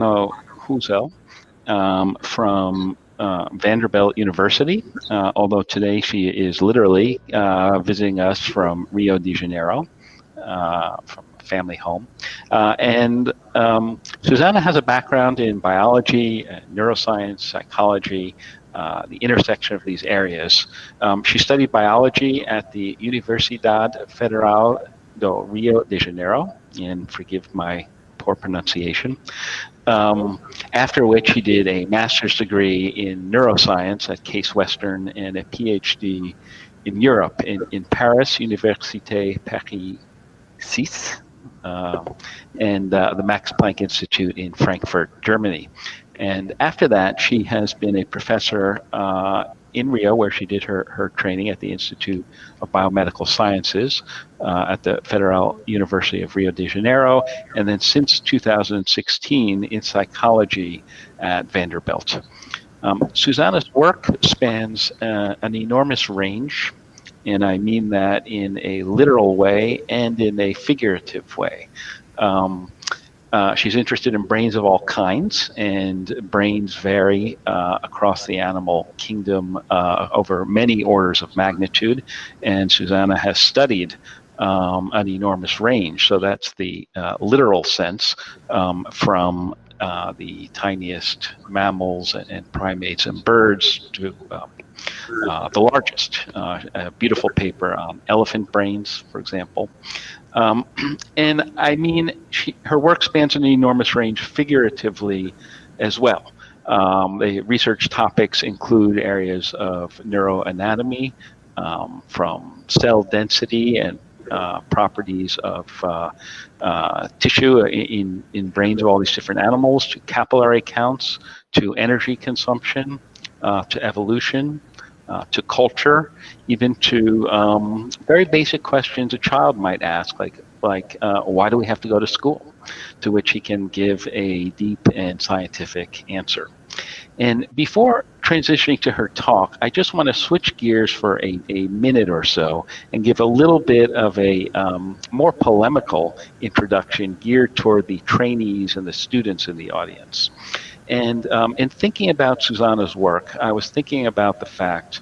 Herculano-Houzel from Vanderbilt University, although today she is literally visiting us from Rio de Janeiro, from a family home. And Suzana has a background in biology, neuroscience, psychology, the intersection of these areas. She studied biology at the Universidad Federal do Rio de Janeiro, and forgive my poor pronunciation. After which he did a master's degree in neuroscience at Case Western and a PhD in Europe, in Paris, Université Paris 6, and the Max Planck Institute in Frankfurt, Germany. And after that, she has been a professor in Rio, where she did her training at the Institute of Biomedical Sciences at the Federal University of Rio de Janeiro, and then since 2016 in psychology at Vanderbilt. Suzana's work spans an enormous range, and I mean that in a literal way and in a figurative way. She's interested in brains of all kinds, and brains vary across the animal kingdom over many orders of magnitude, and Suzana has studied an enormous range. So that's the literal sense, from the tiniest mammals and primates and birds to the largest. A beautiful paper on elephant brains, for example. And I mean, her work spans an enormous range figuratively as well. The research topics include areas of neuroanatomy, from cell density and properties of tissue in brains of all these different animals, to capillary counts, to energy consumption, to evolution, to culture, even to very basic questions a child might ask, like why do we have to go to school? To which he can give a deep and scientific answer. And before transitioning to her talk, I just want to switch gears for a minute or so and give a little bit of a more polemical introduction geared toward the trainees and the students in the audience. And in thinking about Suzana's work, I was thinking about the fact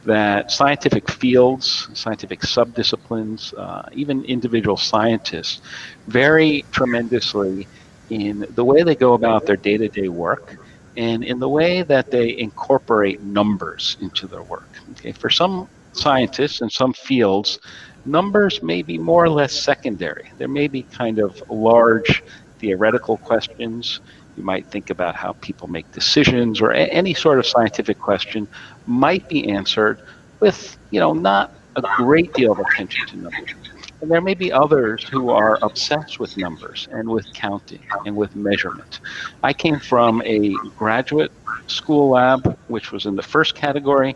that scientific fields, scientific subdisciplines, even individual scientists vary tremendously in the way they go about their day-to-day work and in the way that they incorporate numbers into their work. Okay, for some scientists in some fields, numbers may be more or less secondary. There may be kind of large theoretical questions. You might think about how people make decisions, or any sort of scientific question might be answered with, not a great deal of attention to numbers. And there may be others who are obsessed with numbers and with counting and with measurement. I came from a graduate school lab, which was in the first category,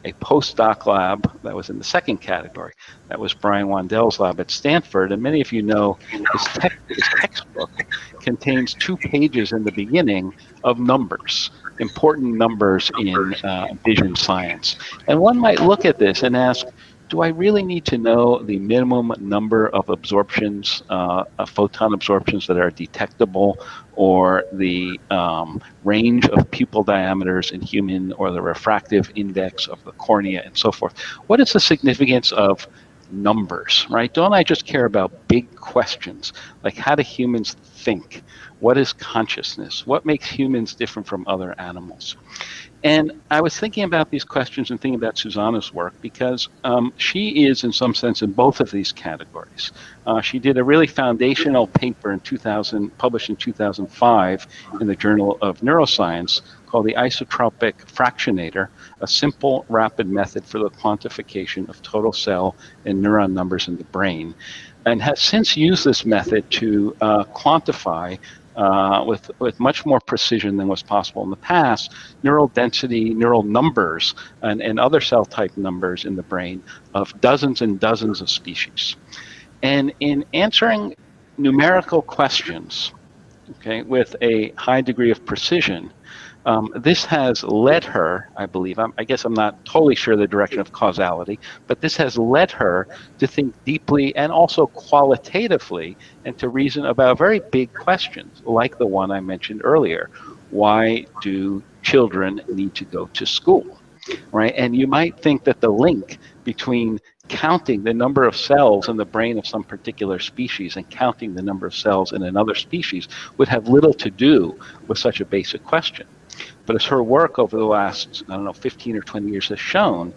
a postdoc lab that was in the second category. That was Brian Wandell's lab at Stanford. And many of you know his textbook contains 2 pages in the beginning of numbers, important numbers in vision science. And one might look at this and ask, do I really need to know the minimum number of absorptions, photon absorptions that are detectable, or the range of pupil diameters in human, or the refractive index of the cornea, and so forth? What is the significance of numbers, right? Don't I just care about big questions, like how do humans think? What is consciousness? What makes humans different from other animals? And I was thinking about these questions and thinking about Suzana's work because she is, in some sense, in both of these categories. She did a really foundational paper published in 2005 in the Journal of Neuroscience called the isotropic fractionator, a simple, rapid method for the quantification of total cell and neuron numbers in the brain, and has since used this method to quantify with much more precision than was possible in the past, neural density, neural numbers, and other cell type numbers in the brain of dozens and dozens of species. And in answering numerical questions, okay, with a high degree of precision, This has led her, I believe, I guess I'm not totally sure the direction of causality, but this has led her to think deeply and also qualitatively and to reason about very big questions, like the one I mentioned earlier. Why do children need to go to school? Right? And you might think that the link between counting the number of cells in the brain of some particular species and counting the number of cells in another species would have little to do with such a basic question. But as her work over the last, 15 or 20 years has shown,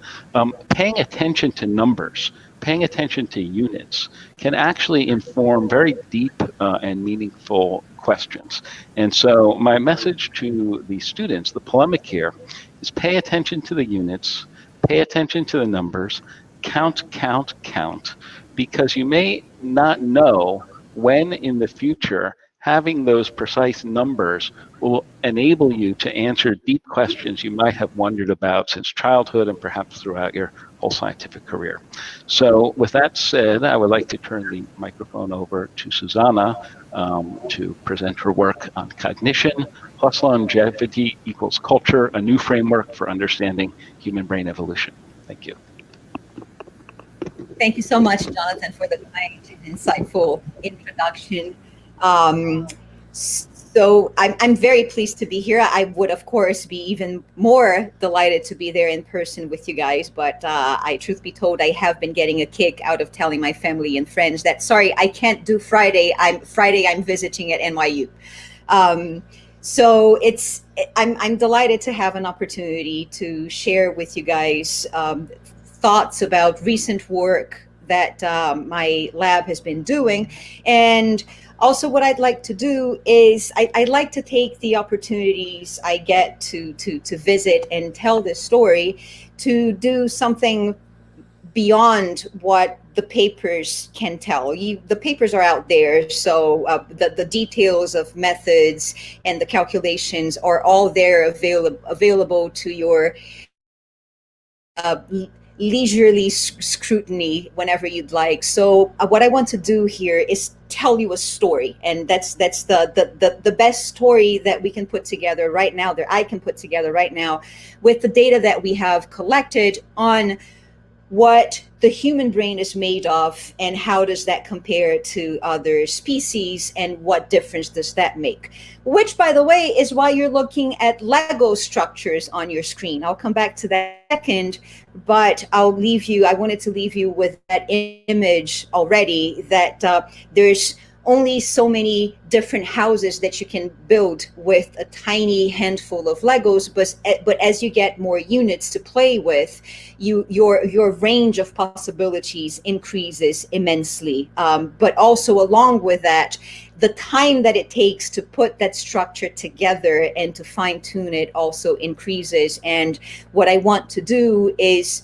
paying attention to numbers, paying attention to units can actually inform very deep and meaningful questions. And so my message to the students, the polemic here, is pay attention to the units, pay attention to the numbers, count, count, count, because you may not know when in the future having those precise numbers will enable you to answer deep questions you might have wondered about since childhood and perhaps throughout your whole scientific career. So with that said, I would like to turn the microphone over to Suzana to present her work on cognition, plus longevity equals culture, a new framework for understanding human brain evolution. Thank you. Thank you so much, Jonathan, for the kind and insightful introduction. So I'm very pleased to be here. I would, of course, be even more delighted to be there in person with you guys. But truth be told, I have been getting a kick out of telling my family and friends that, sorry, I can't do Friday. I'm visiting at NYU. So I'm delighted to have an opportunity to share with you guys thoughts about recent work that my lab has been doing. And also what I'd like to do is I'd like to take the opportunities I get to visit and tell this story to do something beyond what the papers can tell you. The papers are out there, so the details of methods and the calculations are all there available to your leisurely scrutiny whenever you'd like. So what I want to do here is tell you a story, and that's the best story that we can put together right now, that I can put together right now, with the data that we have collected on what the human brain is made of and how does that compare to other species and what difference does that make. Which, by the way, is why you're looking at Lego structures on your screen. I'll come back to that second, but I wanted to leave you with that image already, that there's only so many different houses that you can build with a tiny handful of Legos, but as you get more units to play with, your range of possibilities increases immensely. But also along with that, the time that it takes to put that structure together and to fine tune it also increases. And what I want to do is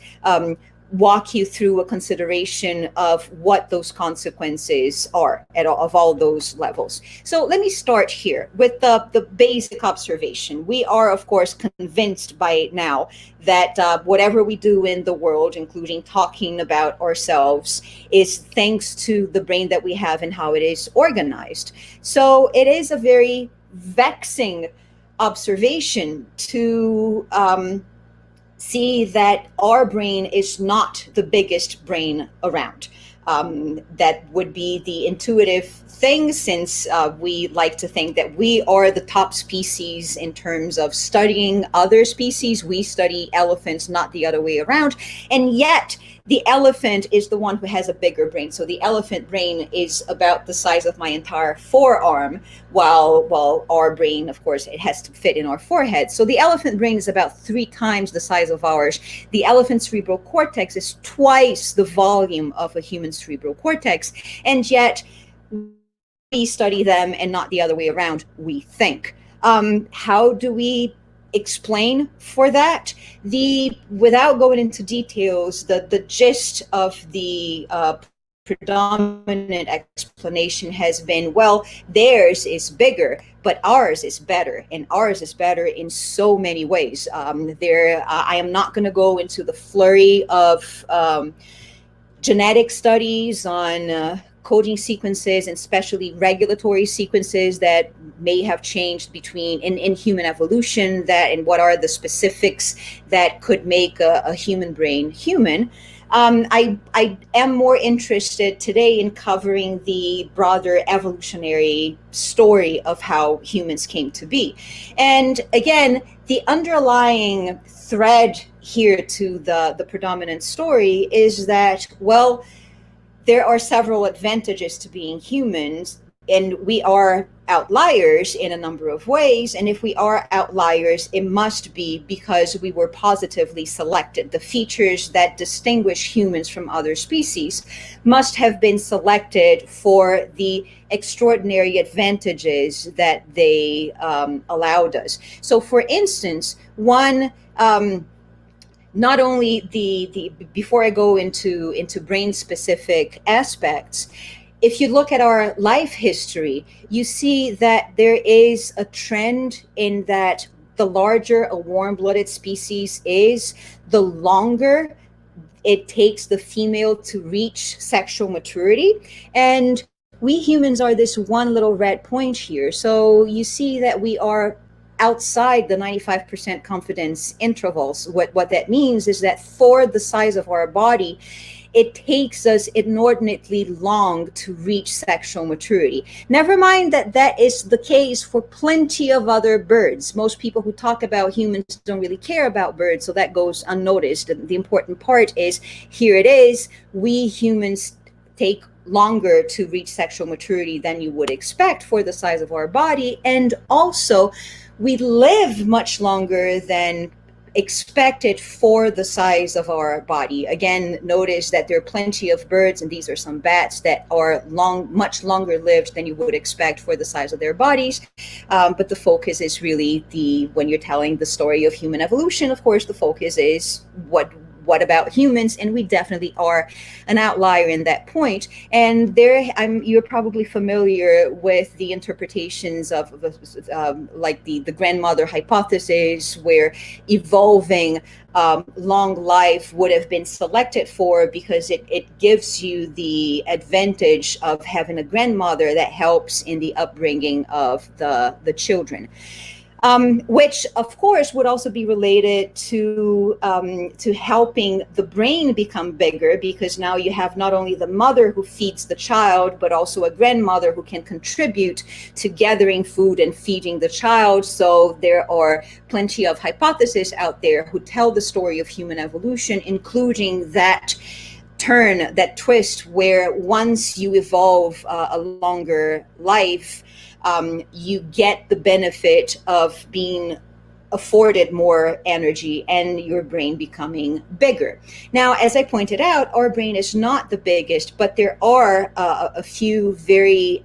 walk you through a consideration of what those consequences are of all those levels. So let me start here with the basic observation. We are, of course, convinced by now that whatever we do in the world, including talking about ourselves, is thanks to the brain that we have and how it is organized. So it is a very vexing observation to see that our brain is not the biggest brain around. That would be the intuitive thing, since we like to think that we are the top species in terms of studying other species. We study elephants, not the other way around. And yet the elephant is the one who has a bigger brain. So the elephant brain is about the size of my entire forearm, while our brain, of course, it has to fit in our forehead. So the elephant brain is about 3 times the size of ours. The elephant cerebral cortex is twice the volume of a human cerebral cortex. And yet we study them and not the other way around, we think. How do we explain for that? Without going into details, the gist of the predominant explanation has been, well, theirs is bigger, but ours is better, and ours is better in so many ways. I am not going to go into the flurry of genetic studies on coding sequences, and especially regulatory sequences that may have changed between in human evolution, that and what are the specifics that could make a human brain human. I am more interested today in covering the broader evolutionary story of how humans came to be. And again, the underlying thread here to the predominant story is that, well, there are several advantages to being humans, and we are outliers in a number of ways. And if we are outliers, it must be because we were positively selected. The features that distinguish humans from other species must have been selected for the extraordinary advantages that they allowed us. So, for instance, one not only the before I go into brain specific aspects, if you look at our life history, you see that there is a trend in that the larger a warm-blooded species is, the longer it takes the female to reach sexual maturity. And we humans are this one little red point here. So you see that we are outside the 95% confidence intervals. What that means is that for the size of our body, it takes us inordinately long to reach sexual maturity. Never mind that that is the case for plenty of other birds. Most people who talk about humans don't really care about birds, so that goes unnoticed. The important part is, here it is, we humans take longer to reach sexual maturity than you would expect for the size of our body. And also, we live much longer than expected for the size of our body. Again, notice that there are plenty of birds, and these are some bats, that are much longer lived than you would expect for the size of their bodies. But the focus is really when you're telling the story of human evolution, of course, the focus is what about humans? And we definitely are an outlier in that point. And you're probably familiar with the interpretations of like the grandmother hypothesis, where evolving long life would have been selected for because it gives you the advantage of having a grandmother that helps in the upbringing of the children. Which, of course, would also be related to helping the brain become bigger, because now you have not only the mother who feeds the child, but also a grandmother who can contribute to gathering food and feeding the child. So there are plenty of hypotheses out there who tell the story of human evolution, including that turn, that twist, where once you evolve a longer life, you get the benefit of being afforded more energy and your brain becoming bigger. Now, as I pointed out, our brain is not the biggest, but there are a few very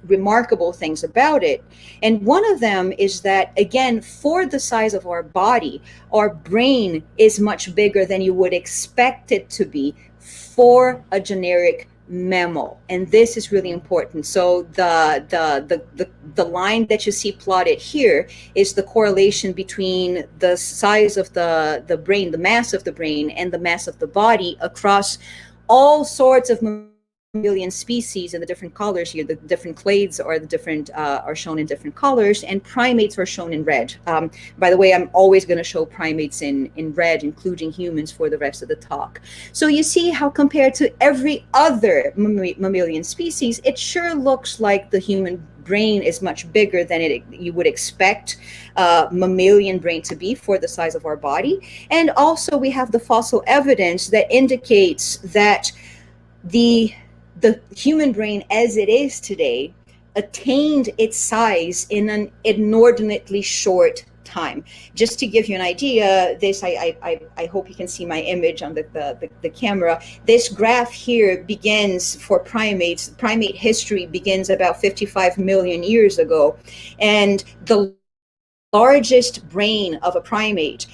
remarkable things about it. And one of them is that, again, for the size of our body, our brain is much bigger than you would expect it to be for a generic mammal. And this is really important. So the line that you see plotted here is the correlation between the size of the brain, the mass of the brain, and the mass of the body across all sorts of mammalian species in the different colors here. The different clades are are shown in different colors, and primates are shown in red. By the way, I'm always going to show primates in red, including humans, for the rest of the talk. So you see how, compared to every other mammalian species, it sure looks like the human brain is much bigger than you would expect mammalian brain to be for the size of our body. And also we have the fossil evidence that indicates that the human brain as it is today attained its size in an inordinately short time. Just to give you an idea, this I hope you can see my image on the camera. This graph here begins for primates. Primate history begins about 55 million years ago, and the largest brain of a primate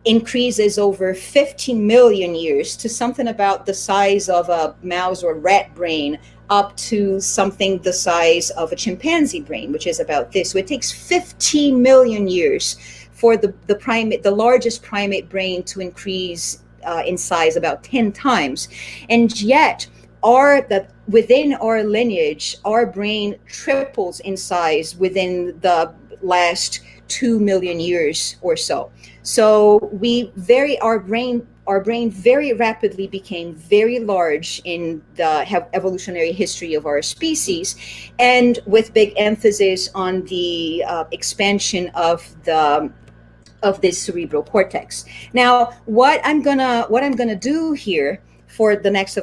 increases over 15 million years to something about the size of a mouse or rat brain, up to something the size of a chimpanzee brain, which is about this. So it takes 15 million years for the largest primate brain to increase in size about 10 times. And yet within our lineage, our brain triples in size within the last 2 million years or so. So our brain very rapidly became very large in the evolutionary history of our species, and with big emphasis on the expansion of this cerebral cortex. Now, what I'm gonna do here for the rest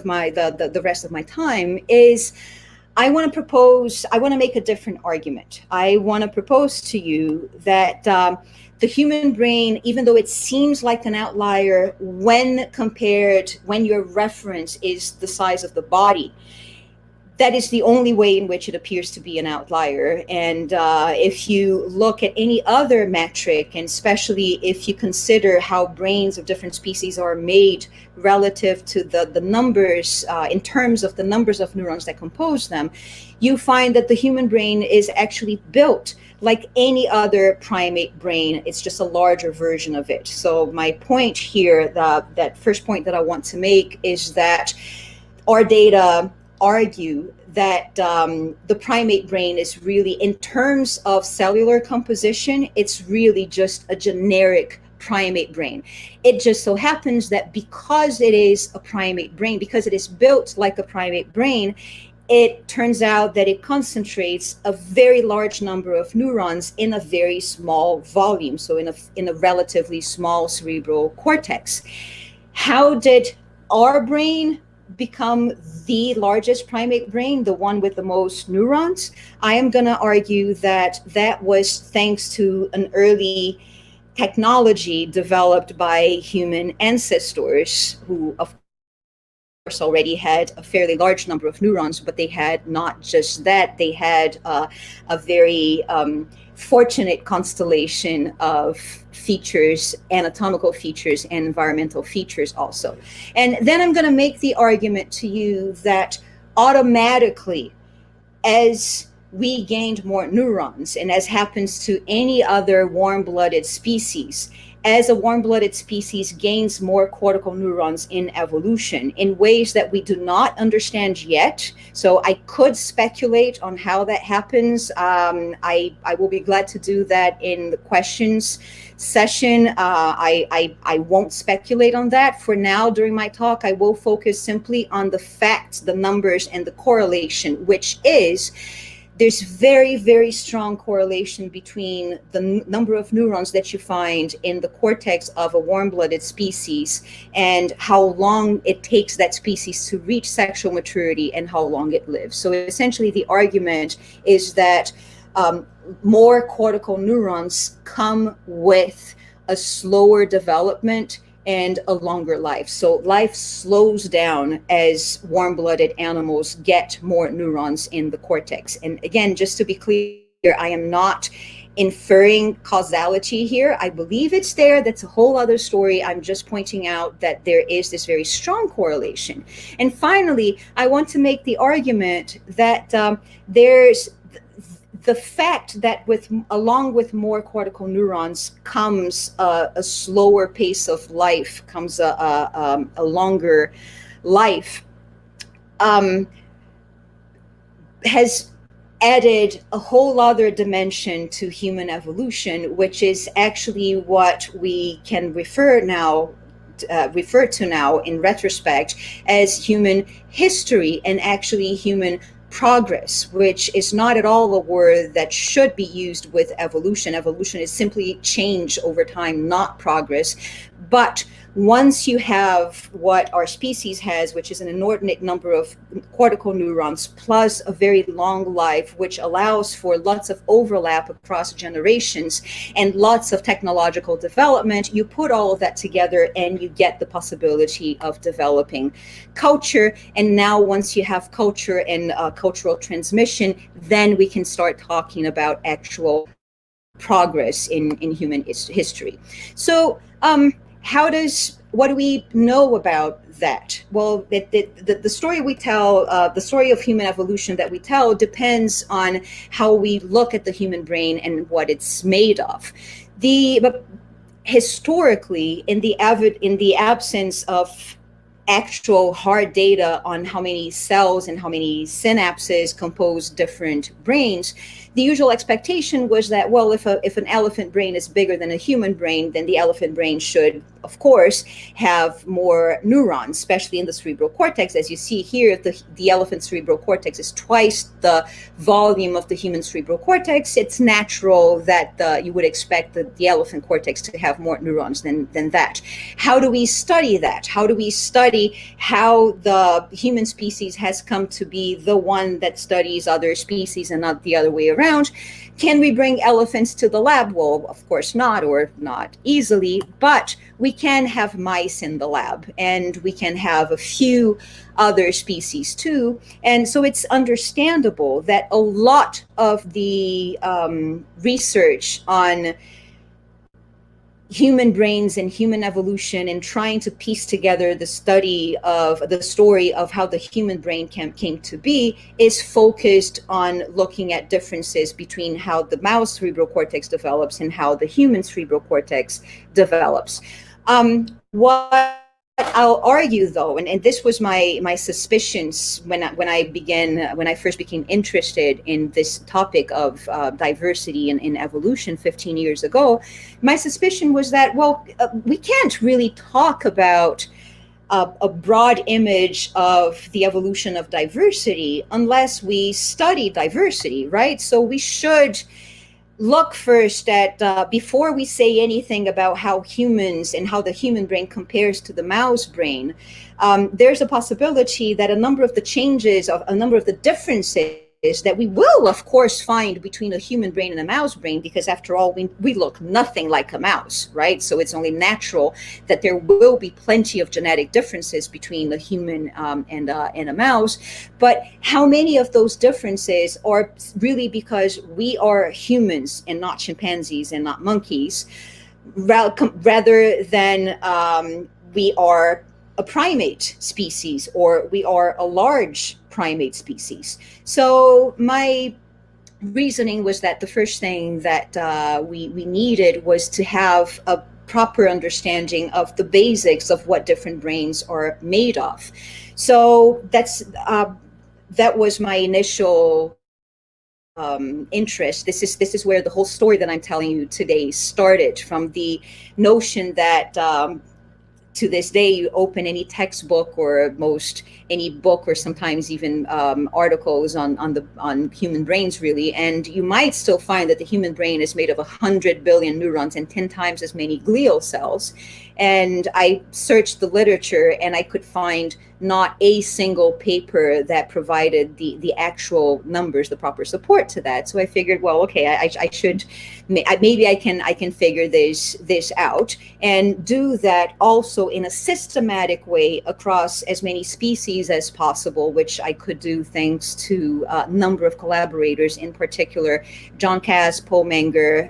of my time is I want to make a different argument. I want to propose to you that the human brain, even though it seems like an outlier when your reference is the size of the body, that is the only way in which it appears to be an outlier. And if you look at any other metric, and especially if you consider how brains of different species are made relative to the numbers, in terms of the numbers of neurons that compose them, you find that the human brain is actually built like any other primate brain. It's just a larger version of it. So my point here, that first point that I want to make, is that our data argue that the primate brain is really, in terms of cellular composition, it's really just a generic primate brain. It just so happens that because it is a primate brain, because it is built like a primate brain, it turns out that it concentrates a very large number of neurons in a very small volume, so in a relatively small cerebral cortex. How did our brain become the largest primate brain, the one with the most neurons? I am going to argue that was thanks to an early technology developed by human ancestors who, of course, already had a fairly large number of neurons, but they had not just that, they had a very fortunate constellation of features, anatomical features and environmental features also. And then I'm going to make the argument to you that automatically, as we gained more neurons, and as happens to any other warm-blooded species, as a warm-blooded species gains more cortical neurons in evolution in ways that we do not understand yet. So I could speculate on how that happens. I will be glad to do that in the questions session. I won't speculate on that. For now, during my talk, I will focus simply on the facts, the numbers, and the correlation, which is there's very, very strong correlation between the number of neurons that you find in the cortex of a warm-blooded species and how long it takes that species to reach sexual maturity and how long it lives. So essentially, the argument is that more cortical neurons come with a slower development and a longer life. So life slows down as warm-blooded animals get more neurons in the cortex. And again, just to be clear, I am not inferring causality here. I believe it's there. That's a whole other story. I'm just pointing out that there is this very strong correlation. And finally, I want to make the argument that there's the fact that along with more cortical neurons comes a slower pace of life, comes a longer life, has added a whole other dimension to human evolution, which is actually what we can refer to now in retrospect as human history, and actually human progress, which is not at all a word that should be used with evolution. Evolution is simply change over time, not progress. But once you have what our species has, which is an inordinate number of cortical neurons plus a very long life, which allows for lots of overlap across generations and lots of technological development, you put all of that together and you get the possibility of developing culture. And now once you have culture and cultural transmission, then we can start talking about actual progress in human history. So what do we know about that? Well, the story we tell, the story of human evolution that we tell, depends on how we look at the human brain and what it's made of. But historically, in the absence of actual hard data on how many cells and how many synapses compose different brains, the usual expectation was that, well, if an elephant brain is bigger than a human brain, then the elephant brain should, of course, have more neurons, especially in the cerebral cortex. As you see here, the elephant cerebral cortex is twice the volume of the human cerebral cortex. It's natural that you would expect the elephant cortex to have more neurons than that. How do we study that? How do we study how the human species has come to be the one that studies other species and not the other way around? Can we bring elephants to the lab? Well, of course not, or not easily, but we can have mice in the lab, and we can have a few other species too. And so it's understandable that a lot of the research on human brains and human evolution and trying to piece together the story of how the human brain came to be is focused on looking at differences between how the mouse cerebral cortex develops and how the human cerebral cortex develops. What I'll argue, though, and this was my suspicions when I first became interested in this topic of diversity in evolution 15 years ago, my suspicion was that, well, we can't really talk about a broad image of the evolution of diversity unless we study diversity, right? So we should look first at, before we say anything about how humans and how the human brain compares to the mouse brain, there's a possibility that a number of the changes, of a number of the differences that we will, of course, find between a human brain and a mouse brain, because after all, we look nothing like a mouse, right? So it's only natural that there will be plenty of genetic differences between the human and a mouse. But how many of those differences are really because we are humans and not chimpanzees and not monkeys, rather than we are a primate species, or we are a large primate species? So my reasoning was that the first thing that we needed was to have a proper understanding of the basics of what different brains are made of. So that was my initial interest. This is where the whole story that I'm telling you today started, from the notion that to this day, you open any textbook or any book, or sometimes even articles on human brains, really, and you might still find that the human brain is made of 100 billion neurons and 10 times as many glial cells. And I searched the literature, and I could find not a single paper that provided the actual numbers, the proper support to that. So I figured, well, okay, I should, maybe I can figure this out, and do that also in a systematic way across as many species as possible, which I could do thanks to a number of collaborators, in particular John Cass, Paul Menger,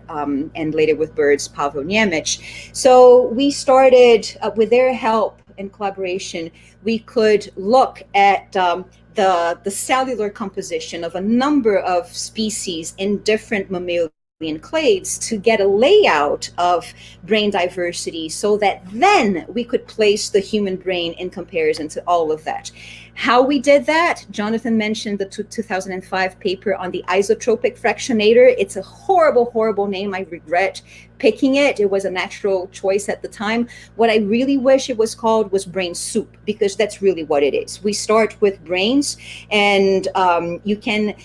and later with birds, Pavel Niemiec. So we started, with their help and collaboration, we could look at the cellular composition of a number of species in different mammalian clades to get a layout of brain diversity, so that then we could place the human brain in comparison to all of that. How we did that, Jonathan mentioned the 2005 paper on the isotropic fractionator. It's a horrible, horrible name. I regret picking it. It was a natural choice at the time. What I really wish it was called was brain soup, because that's really what it is. We start with brains, and you can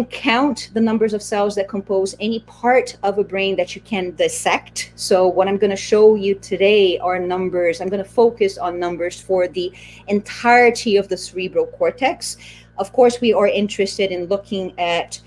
count the numbers of cells that compose any part of a brain that you can dissect. So what I'm going to show you today are numbers. I'm going to focus on numbers for the entirety of the cerebral cortex. Of course, we are interested in looking at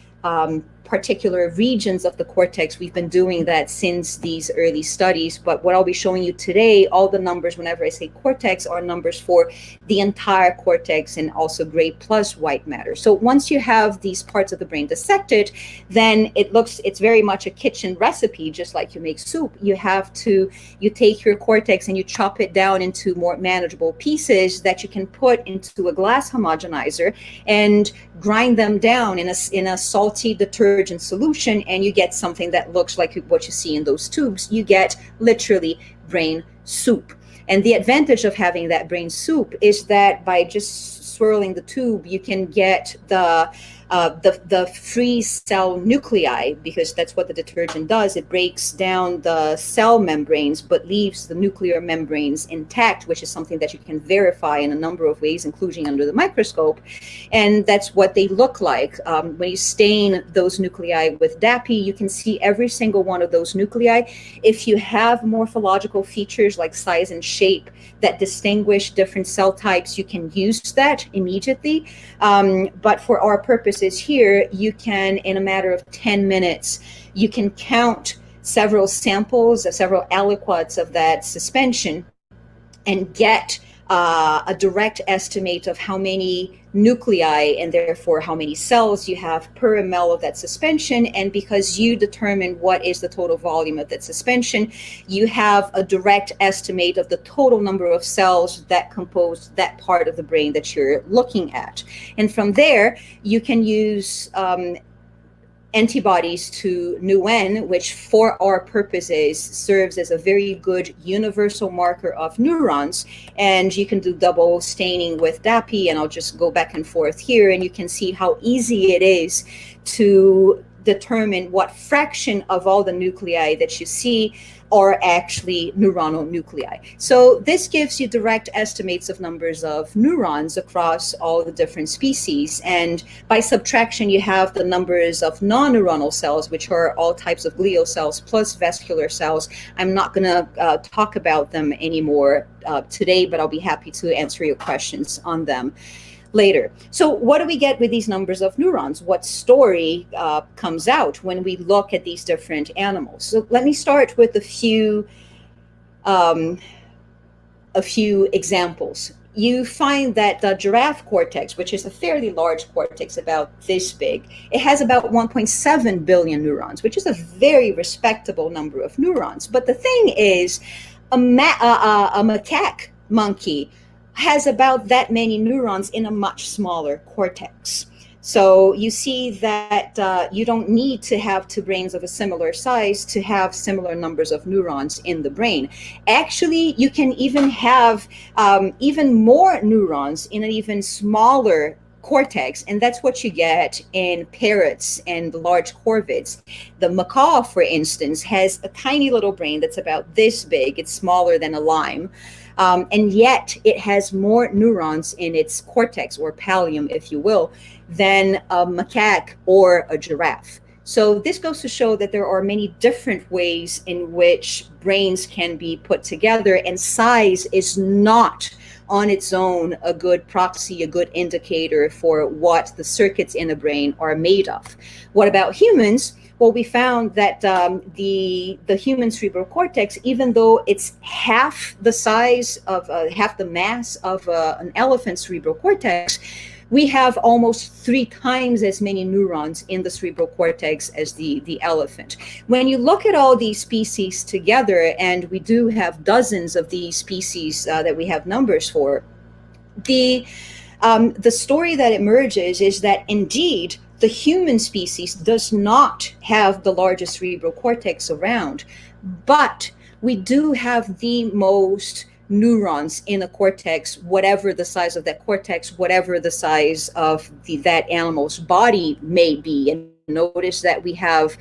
particular regions of the cortex. We've been doing that since these early studies, but what I'll be showing you today, all the numbers, whenever I say cortex, are numbers for the entire cortex, and also gray plus white matter. So once you have these parts of the brain dissected, then it's very much a kitchen recipe, just like you make soup. You take your cortex and you chop it down into more manageable pieces that you can put into a glass homogenizer and grind them down in a salty detergent solution, and you get something that looks like what you see in those tubes. You get literally brain soup. And the advantage of having that brain soup is that by just swirling the tube, you can get the free cell nuclei, because that's what the detergent does. It breaks down the cell membranes but leaves the nuclear membranes intact, which is something that you can verify in a number of ways, including under the microscope. And that's what they look like. When you stain those nuclei with DAPI, you can see every single one of those nuclei. If you have morphological features like size and shape that distinguish different cell types, you can use that immediately. But for our purposes here, you can, in a matter of 10 minutes, you can count several samples, several aliquots of that suspension, and get a direct estimate of how many nuclei and therefore how many cells you have per ml of that suspension. And because you determine what is the total volume of that suspension, you have a direct estimate of the total number of cells that compose that part of the brain that you're looking at. And from there, you can use antibodies to NUN, which for our purposes serves as a very good universal marker of neurons. And you can do double staining with DAPI, and I'll just go back and forth here, and you can see how easy it is to determine what fraction of all the nuclei that you see are actually neuronal nuclei. So this gives you direct estimates of numbers of neurons across all the different species. And by subtraction, you have the numbers of non-neuronal cells, which are all types of glial cells plus vascular cells. I'm not going to talk about them anymore today, but I'll be happy to answer your questions on them later. So what do we get with these numbers of neurons? What story comes out when we look at these different animals? So let me start with a few examples. You find that the giraffe cortex, which is a fairly large cortex, about this big, it has about 1.7 billion neurons, which is a very respectable number of neurons. But the thing is, a macaque monkey has about that many neurons in a much smaller cortex. So you see that you don't need to have two brains of a similar size to have similar numbers of neurons in the brain. Actually, you can even have even more neurons in an even smaller cortex, and that's what you get in parrots and large corvids. The macaw, for instance, has a tiny little brain that's about this big. It's smaller than a lime. And yet it has more neurons in its cortex, or pallium, if you will, than a macaque or a giraffe. So this goes to show that there are many different ways in which brains can be put together, and size is not on its own a good proxy, a good indicator for what the circuits in a brain are made of. What about humans? Well, we found that the human cerebral cortex, even though it's half the size of, half the mass of an elephant's cerebral cortex, we have almost 3 times as many neurons in the cerebral cortex as the elephant. When you look at all these species together, and we do have dozens of these species that we have numbers for, the story that emerges is that indeed the human species does not have the largest cerebral cortex around, but we do have the most neurons in a cortex, whatever the size of that cortex, whatever the size of that animal's body may be. And notice that we have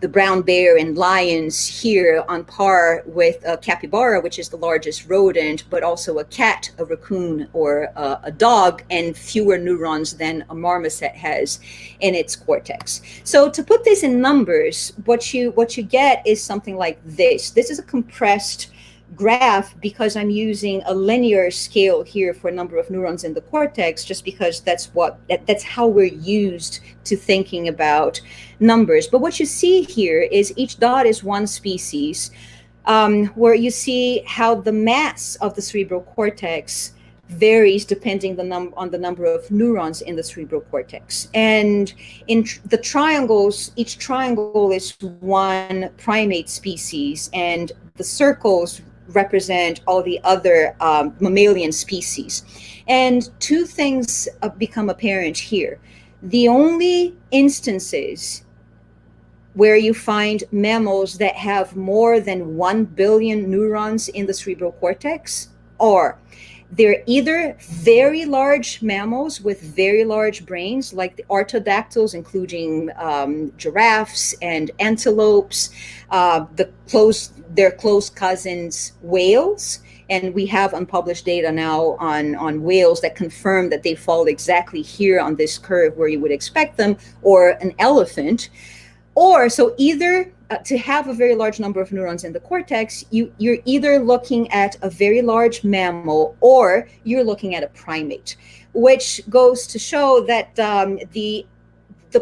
the brown bear and lions here on par with a capybara, which is the largest rodent, but also a cat, a raccoon, or a dog, and fewer neurons than a marmoset has in its cortex. So to put this in numbers, what you get is something like this. This is a compressed graph because I'm using a linear scale here for number of neurons in the cortex, just because that's how we're used to thinking about numbers. But what you see here is each dot is one species, where you see how the mass of the cerebral cortex varies depending on the number of neurons in the cerebral cortex. And in the triangles, each triangle is one primate species, and the circles represent all the other mammalian species. And 2 things become apparent here. The only instances where you find mammals that have more than 1 billion neurons in the cerebral cortex, or they're either very large mammals with very large brains, like the artrodactyls, including giraffes and antelopes, their close cousins, whales. And we have unpublished data now on whales that confirm that they fall exactly here on this curve where you would expect them, or an elephant. Or so either to have a very large number of neurons in the cortex, you're either looking at a very large mammal or you're looking at a primate, which goes to show that the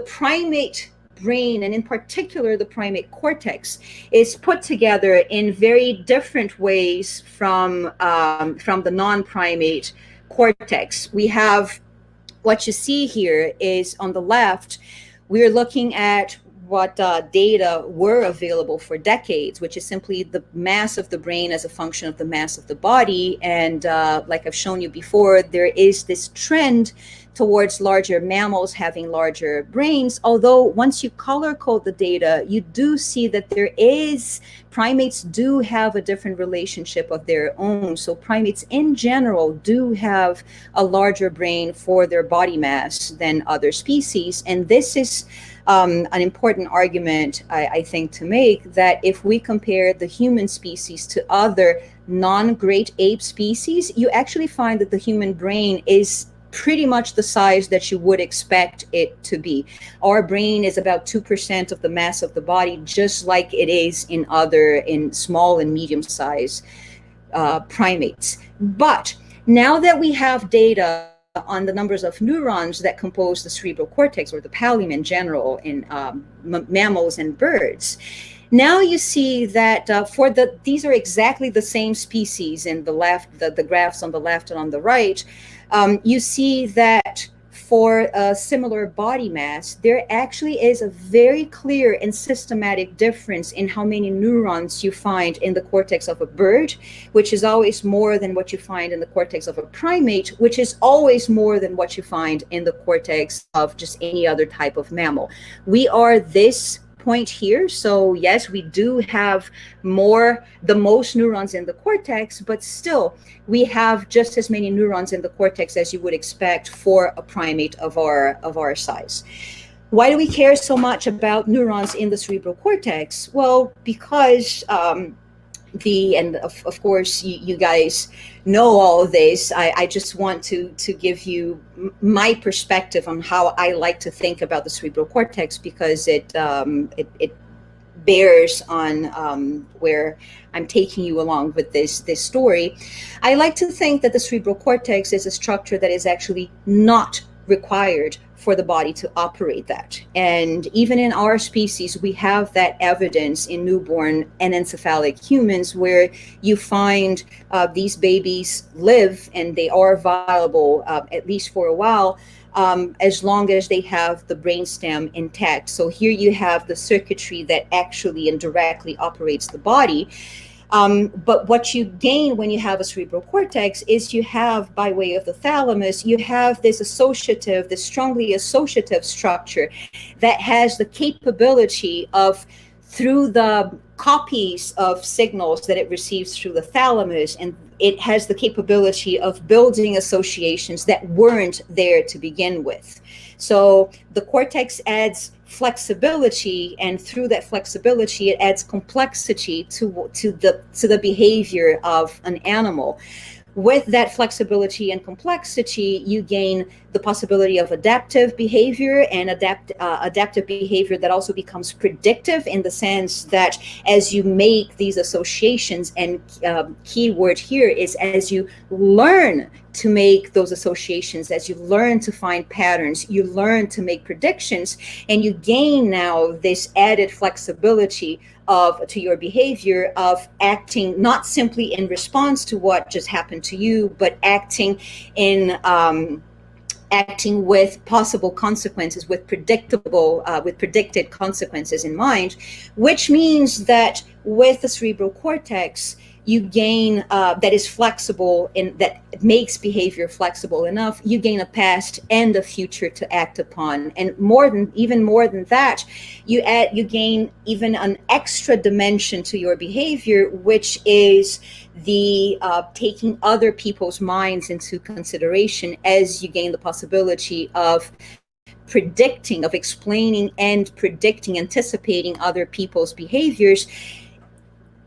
primate brain, and in particular the primate cortex, is put together in very different ways from the non-primate cortex. We have, what you see here is on the left, we're looking at what data were available for decades, which is simply the mass of the brain as a function of the mass of the body. And like I've shown you before, there is this trend towards larger mammals having larger brains, although once you color code the data, you do see that primates do have a different relationship of their own. So primates in general do have a larger brain for their body mass than other species. And this is an important argument, I think, to make, that if we compare the human species to other non-great ape species, you actually find that the human brain is pretty much the size that you would expect it to be. Our brain is about 2% of the mass of the body, just like it is in small and medium-sized primates. But now that we have data on the numbers of neurons that compose the cerebral cortex, or the pallium in general, in mammals and birds, now you see that these are exactly the same species in the left, the graphs on the left and on the right. You see that for a similar body mass, there actually is a very clear and systematic difference in how many neurons you find in the cortex of a bird, which is always more than what you find in the cortex of a primate, which is always more than what you find in the cortex of just any other type of mammal. We are this point here. So yes, we do have the most neurons in the cortex, but still we have just as many neurons in the cortex as you would expect for a primate of our size. Why do we care so much about neurons in the cerebral cortex? Well, because of course you guys know all of this. I just want to give you my perspective on how I like to think about the cerebral cortex, because it bears on where I'm taking you along with this story. I like to think that the cerebral cortex is a structure that is actually not required for the body to operate that. And even in our species, we have that evidence in newborn anencephalic humans, where you find these babies live and they are viable, at least for a while, as long as they have the brainstem intact. So here you have the circuitry that actually and directly operates the body. But what you gain when you have a cerebral cortex is you have, by way of the thalamus, you have this strongly associative structure that has the capability of, through the copies of signals that it receives through the thalamus, and it has the capability of building associations that weren't there to begin with. So the cortex adds flexibility, and through that flexibility, it adds complexity to the behavior of an animal. With that flexibility and complexity, you gain the possibility of adaptive behavior, and adaptive behavior that also becomes predictive, in the sense that as you make these associations, and key word here is as you learn to make those associations, as you learn to find patterns, you learn to make predictions, and you gain now this added flexibility to your behavior of acting not simply in response to what just happened to you, but acting with possible consequences, with predicted consequences in mind, which means that with the cerebral cortex, you gain that is flexible and that makes behavior flexible enough, you gain a past and a future to act upon. And even more than that, you gain even an extra dimension to your behavior, which is the taking other people's minds into consideration, as you gain the possibility of predicting, of explaining and predicting, anticipating other people's behaviors,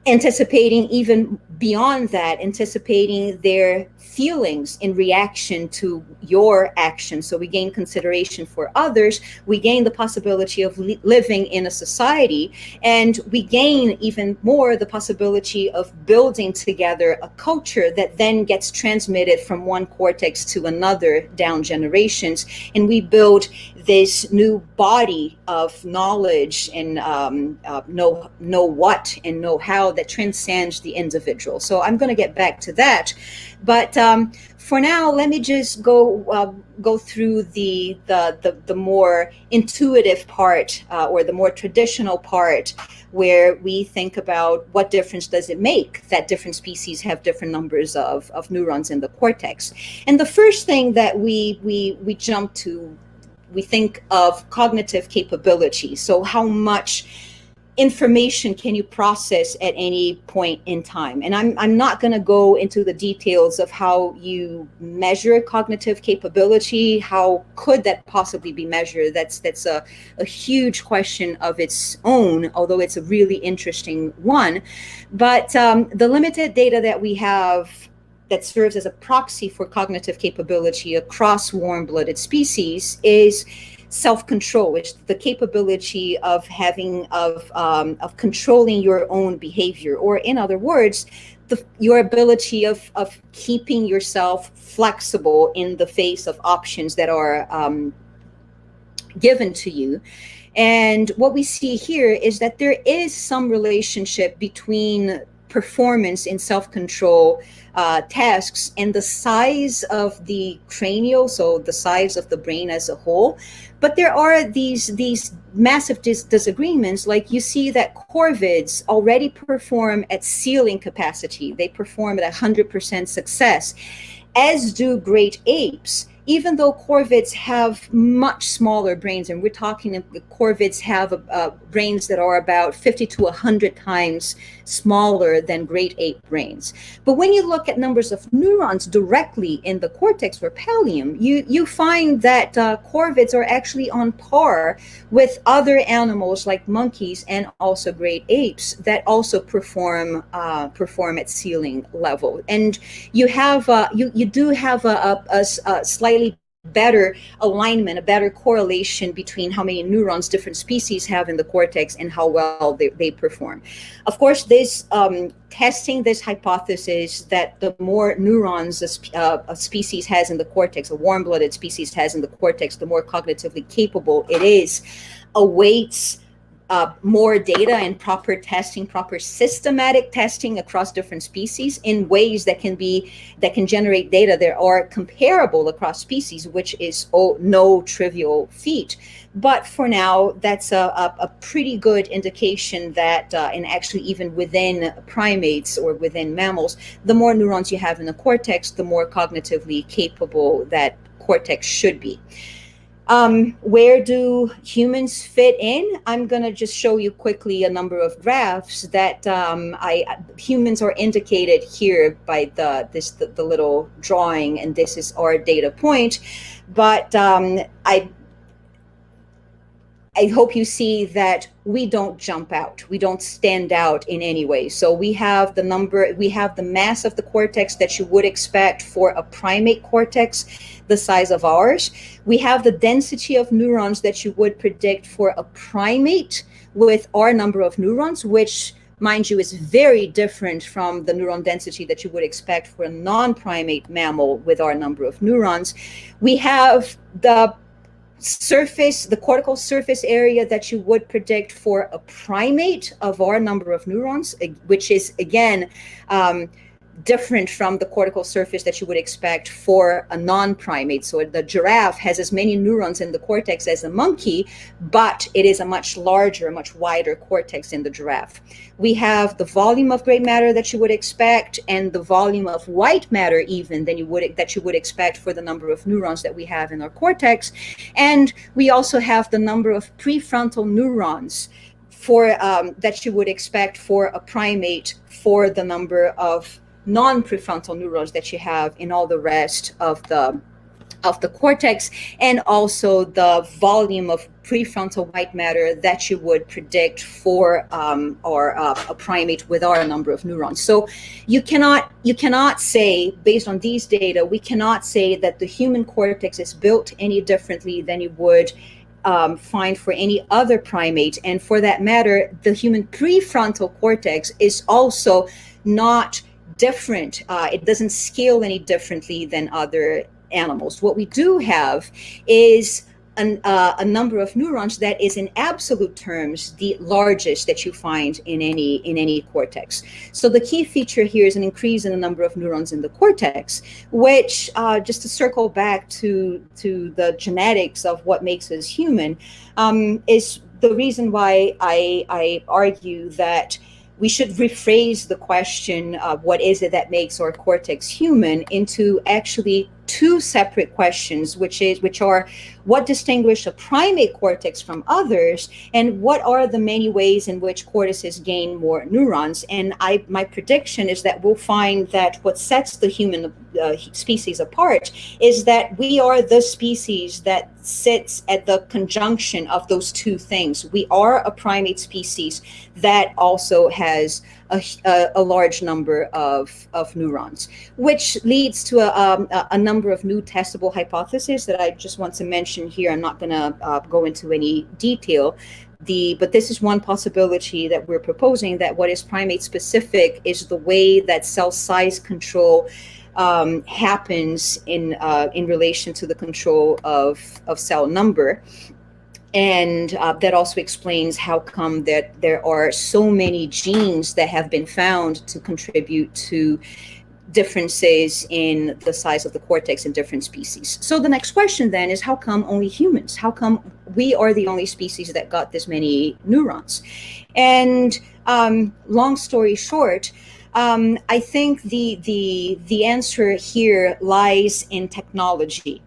anticipating even beyond that, anticipating their feelings in reaction to your actions. So we gain consideration for others, we gain the possibility of living in a society, and we gain even more the possibility of building together a culture that then gets transmitted from one cortex to another down generations, and we build this new body of knowledge and know what and know how that transcends the individual. So I'm going to get back to that, but for now, let me just go through the more intuitive part, or the more traditional part, where we think about what difference does it make that different species have different numbers of neurons in the cortex. And the first thing that we jump to, we think of cognitive capability. So how much information can you process at any point in time? And I'm not going to go into the details of how you measure cognitive capability. How could that possibly be measured? That's a huge question of its own, although it's a really interesting one. But the limited data that we have that serves as a proxy for cognitive capability across warm-blooded species is self-control, which is the capability of controlling your own behavior, or in other words, your ability of keeping yourself flexible in the face of options that are given to you. And what we see here is that there is some relationship between performance in self-control tasks and the size of the cranial, so the size of the brain as a whole. But there are these massive disagreements. Like, you see that corvids already perform at ceiling capacity. They perform at 100% success, as do great apes, even though corvids have much smaller brains. And we're talking, corvids have brains that are about 50 to 100 times smaller than great ape brains. But when you look at numbers of neurons directly in the cortex or pallium, you find that corvids are actually on par with other animals like monkeys and also great apes that also perform at ceiling level. And you have you do have a slightly better alignment, a better correlation between how many neurons different species have in the cortex and how well they perform. Of course, this testing this hypothesis that the more neurons a species has in the cortex, a warm-blooded species has in the cortex, the more cognitively capable it is, awaits more data and proper testing, proper systematic testing across different species in ways that can generate data that are comparable across species, which is no trivial feat. But for now, that's a pretty good indication that, and actually even within primates or within mammals, the more neurons you have in the cortex, the more cognitively capable that cortex should be. Where do humans fit in? I'm going to just show you quickly a number of graphs that humans are indicated here by the little drawing, and this is our data point. But I hope you see that we don't jump out. We don't stand out in any way. So we have the mass of the cortex that you would expect for a primate cortex, the size of ours. We have the density of neurons that you would predict for a primate with our number of neurons, which, mind you, is very different from the neuron density that you would expect for a non-primate mammal with our number of neurons. We have the cortical surface area that you would predict for a primate of our number of neurons, which is, again, different from the cortical surface that you would expect for a non-primate. So the giraffe has as many neurons in the cortex as a monkey, but it is a much larger, much wider cortex in the giraffe. We have the volume of gray matter that you would expect, and the volume of white matter even that you would expect for the number of neurons that we have in our cortex. And we also have the number of prefrontal neurons that you would expect for a primate for the number of non-prefrontal neurons that you have in all the rest of the cortex, and also the volume of prefrontal white matter that you would predict for a primate with our number of neurons. So you cannot say, based on these data, we cannot say that the human cortex is built any differently than you would find for any other primate. And for that matter, the human prefrontal cortex is also not different. It doesn't scale any differently than other animals. What we do have is a number of neurons that is in absolute terms the largest that you find in any cortex. So the key feature here is an increase in the number of neurons in the cortex, which just to circle back to the genetics of what makes us human, is the reason why I argue that we should rephrase the question of what is it that makes our cortex human into actually two separate questions, which are what distinguish a primate cortex from others, and what are the many ways in which cortices gain more neurons. And my prediction is that we'll find that what sets the human species apart is that we are the species that sits at the conjunction of those two things. We are a primate species that also has a large number of neurons, which leads to a number of new testable hypotheses that I just want to mention here. I'm not going to go into any detail. But this is one possibility that we're proposing, that what is primate specific is the way that cell size control happens in relation to the control of cell number. And that also explains how come that there are so many genes that have been found to contribute to differences in the size of the cortex in different species. So the next question then is, how come only humans? How come we are the only species that got this many neurons? And long story short, I think the answer here lies in technology,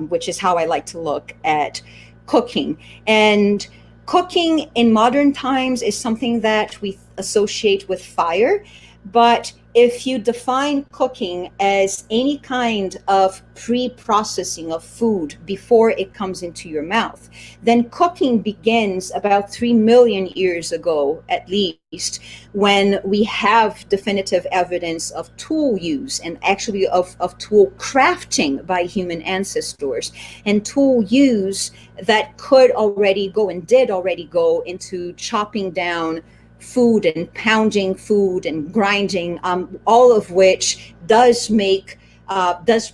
which is how I like to look at cooking. And cooking in modern times is something that we associate with fire, but if you define cooking as any kind of pre-processing of food before it comes into your mouth, then cooking begins about 3 million years ago, at least, when we have definitive evidence of tool use, and actually of tool crafting by human ancestors, and tool use that could already go and did already go into chopping down food and pounding food and grinding, all of which does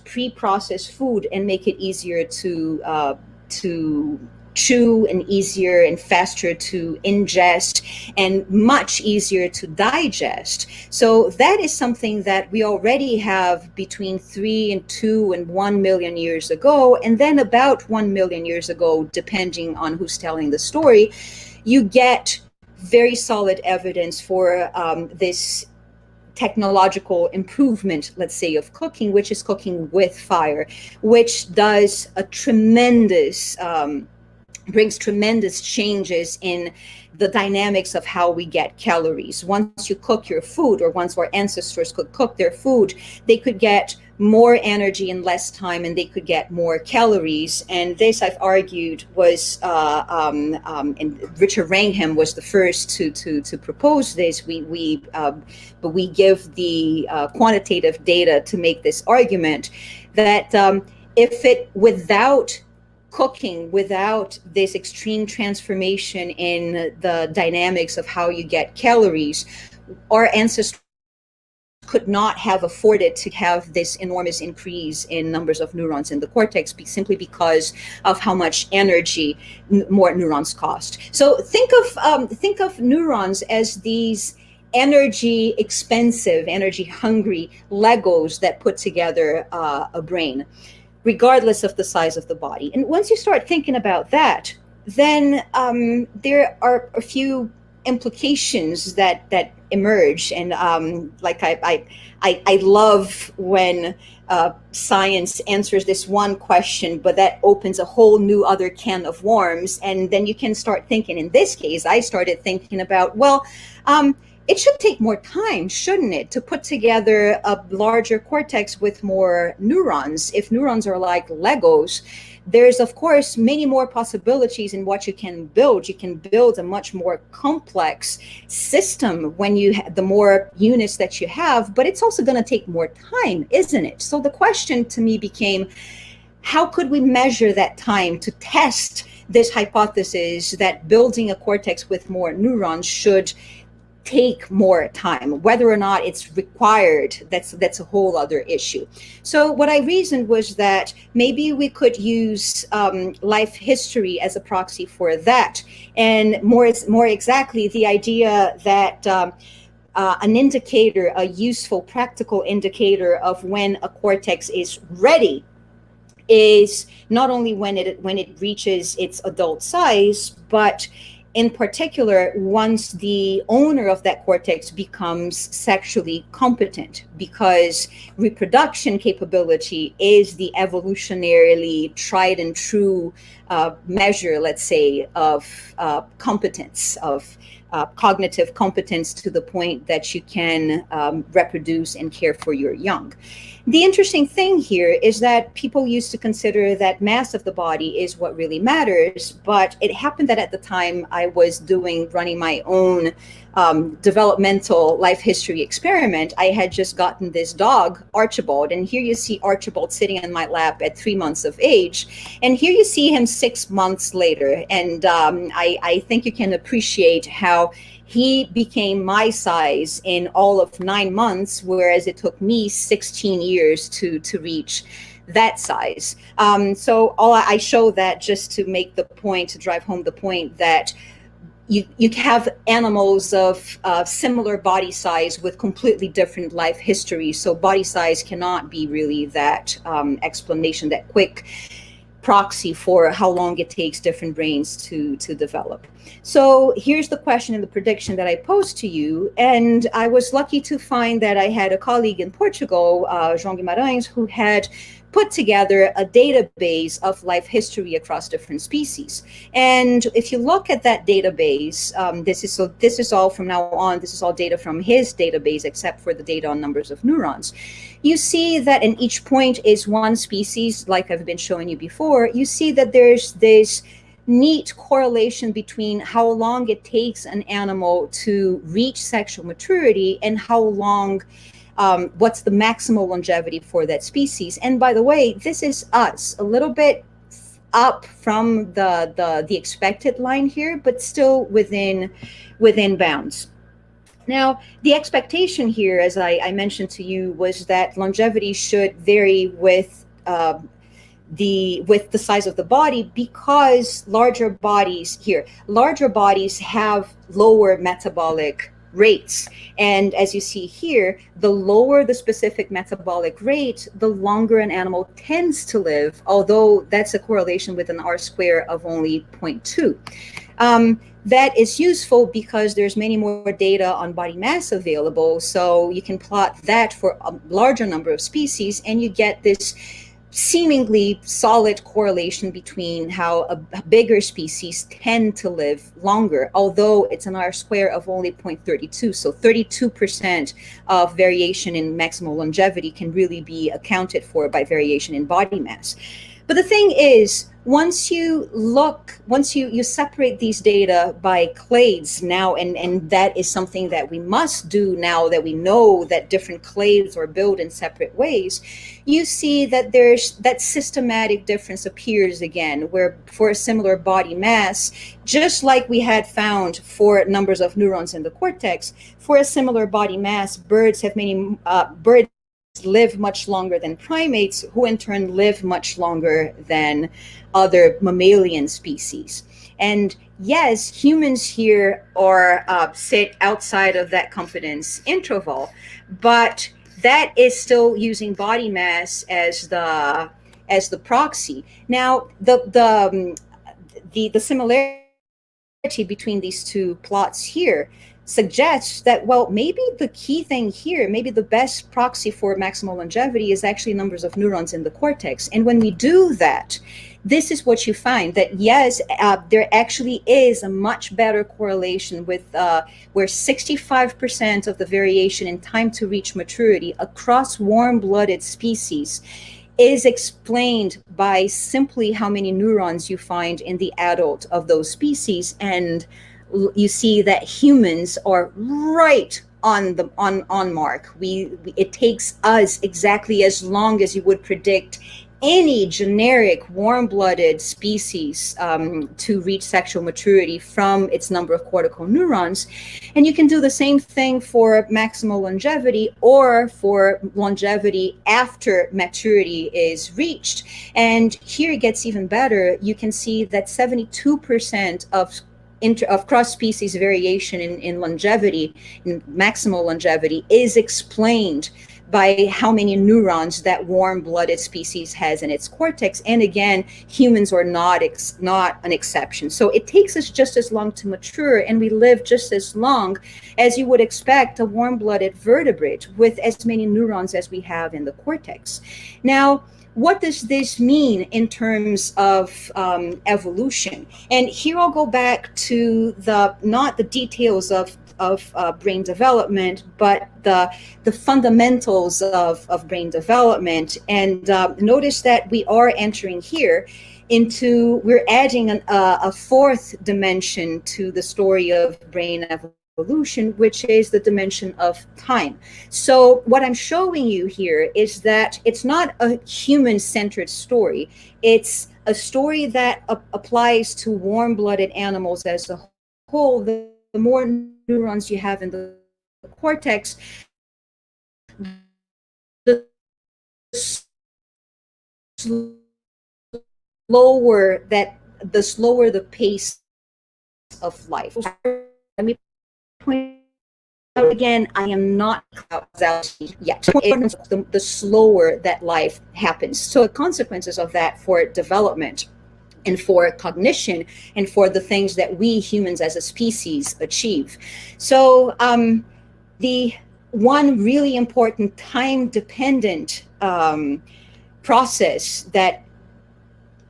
pre-process food and make it easier to chew, and easier and faster to ingest, and much easier to digest. So that is something that we already have between 3 and 2 and 1 million years ago. And then about 1 million years ago, depending on who's telling the story, you get very solid evidence for this technological improvement, let's say, of cooking, which is cooking with fire, which does brings tremendous changes in the dynamics of how we get calories. Once you cook your food, or once our ancestors could cook their food, they could get more energy in less time, and they could get more calories. And this, I've argued, was and Richard Wrangham was the first to propose this. But we give the quantitative data to make this argument that without cooking, without this extreme transformation in the dynamics of how you get calories, our ancestors could not have afforded to have this enormous increase in numbers of neurons in the cortex, simply because of how much energy more neurons cost. So think of neurons as these energy expensive, energy hungry Legos that put together a brain, regardless of the size of the body. And once you start thinking about that, then there are a few implications that emerge. And like I love when science answers this one question, but that opens a whole new other can of worms. And then you can start thinking, in this case, I started thinking about, well, it should take more time, shouldn't it, to put together a larger cortex with more neurons? If neurons are like Legos, there's, of course, many more possibilities in what you can build. You can build a much more complex system when you the more units that you have, but it's also going to take more time, isn't it? So the question to me became, how could we measure that time to test this hypothesis that building a cortex with more neurons should take more time? Whether or not it's required, that's a whole other issue. So what I reasoned was that maybe we could use life history as a proxy for that, and more exactly the idea that an indicator, a useful practical indicator of when a cortex is ready, is not only when it reaches its adult size, but in particular, once the owner of that cortex becomes sexually competent, because reproduction capability is the evolutionarily tried and true measure, let's say, of competence, of cognitive competence, to the point that you can reproduce and care for your young. The interesting thing here is that people used to consider that mass of the body is what really matters, but it happened that at the time I was running my own developmental life history experiment, I had just gotten this dog, Archibald, and here you see Archibald sitting in my lap at 3 months of age, and here you see him 6 months later, and I think you can appreciate how he became my size in all of 9 months, whereas it took me 16 years to reach that size. So I show that just to make the point, to drive home the point that you have animals of similar body size with completely different life histories. So body size cannot be really that explanation, that quick proxy for how long it takes different brains to develop. So here's the question and the prediction that I posed to you. And I was lucky to find that I had a colleague in Portugal, João Guimarães, who had put together a database of life history across different species. And if you look at that database, this is all from now on, this is all data from his database, except for the data on numbers of neurons. You see that in each point is one species, like I've been showing you before. You see that there's this neat correlation between how long it takes an animal to reach sexual maturity and how long what's the maximal longevity for that species. And by the way, this is us, a little bit up from the expected line here, but still within bounds. Now, the expectation here, as I mentioned to you, was that longevity should vary with the size of the body, because larger bodies have lower metabolic rates. And as you see here, the lower the specific metabolic rate, the longer an animal tends to live, although that's a correlation with an R-square of only 0.2. That is useful because there's many more data on body mass available, so you can plot that for a larger number of species, and you get this seemingly solid correlation between how a bigger species tend to live longer, although it's an R-square of only 0.32. So 32% of variation in maximal longevity can really be accounted for by variation in body mass. But the thing is, once you separate these data by clades now, and that is something that we must do now that we know that different clades are built in separate ways, you see that there's that systematic difference appears again, where for a similar body mass, just like we had found for numbers of neurons in the cortex, for a similar body mass, birds live much longer than primates, who in turn live much longer than other mammalian species. And yes, humans here are sit outside of that confidence interval, but that is still using body mass as the proxy. Now, the similarity between these two plots here suggests that, well, maybe the key thing here, maybe the best proxy for maximal longevity is actually numbers of neurons in the cortex. And when we do that, this is what you find, that yes, there actually is a much better correlation with where 65% of the variation in time to reach maturity across warm-blooded species is explained by simply how many neurons you find in the adult of those species. And you see that humans are right on the on mark. It takes us exactly as long as you would predict any generic warm-blooded species to reach sexual maturity from its number of cortical neurons. And you can do the same thing for maximal longevity or for longevity after maturity is reached. And here it gets even better. You can see that 72% of cross-species variation in longevity, in maximal longevity, is explained by how many neurons that warm-blooded species has in its cortex. And again, humans are not an exception. So it takes us just as long to mature, and we live just as long as you would expect a warm-blooded vertebrate with as many neurons as we have in the cortex. Now, what does this mean in terms of evolution? And here I'll go back to not the details of brain development, but the fundamentals of brain development. And notice that we are entering here we're adding a fourth dimension to the story of brain evolution, which is the dimension of time. So what I'm showing you here is that it's not a human-centered story. It's a story that applies to warm-blooded animals as a whole. The more neurons you have in the cortex, the slower the pace of life. Let me point out again, I am not causality yet. The slower that life happens. So the consequences of that for development and for cognition and for the things that we humans as a species achieve. So the one really important time-dependent process that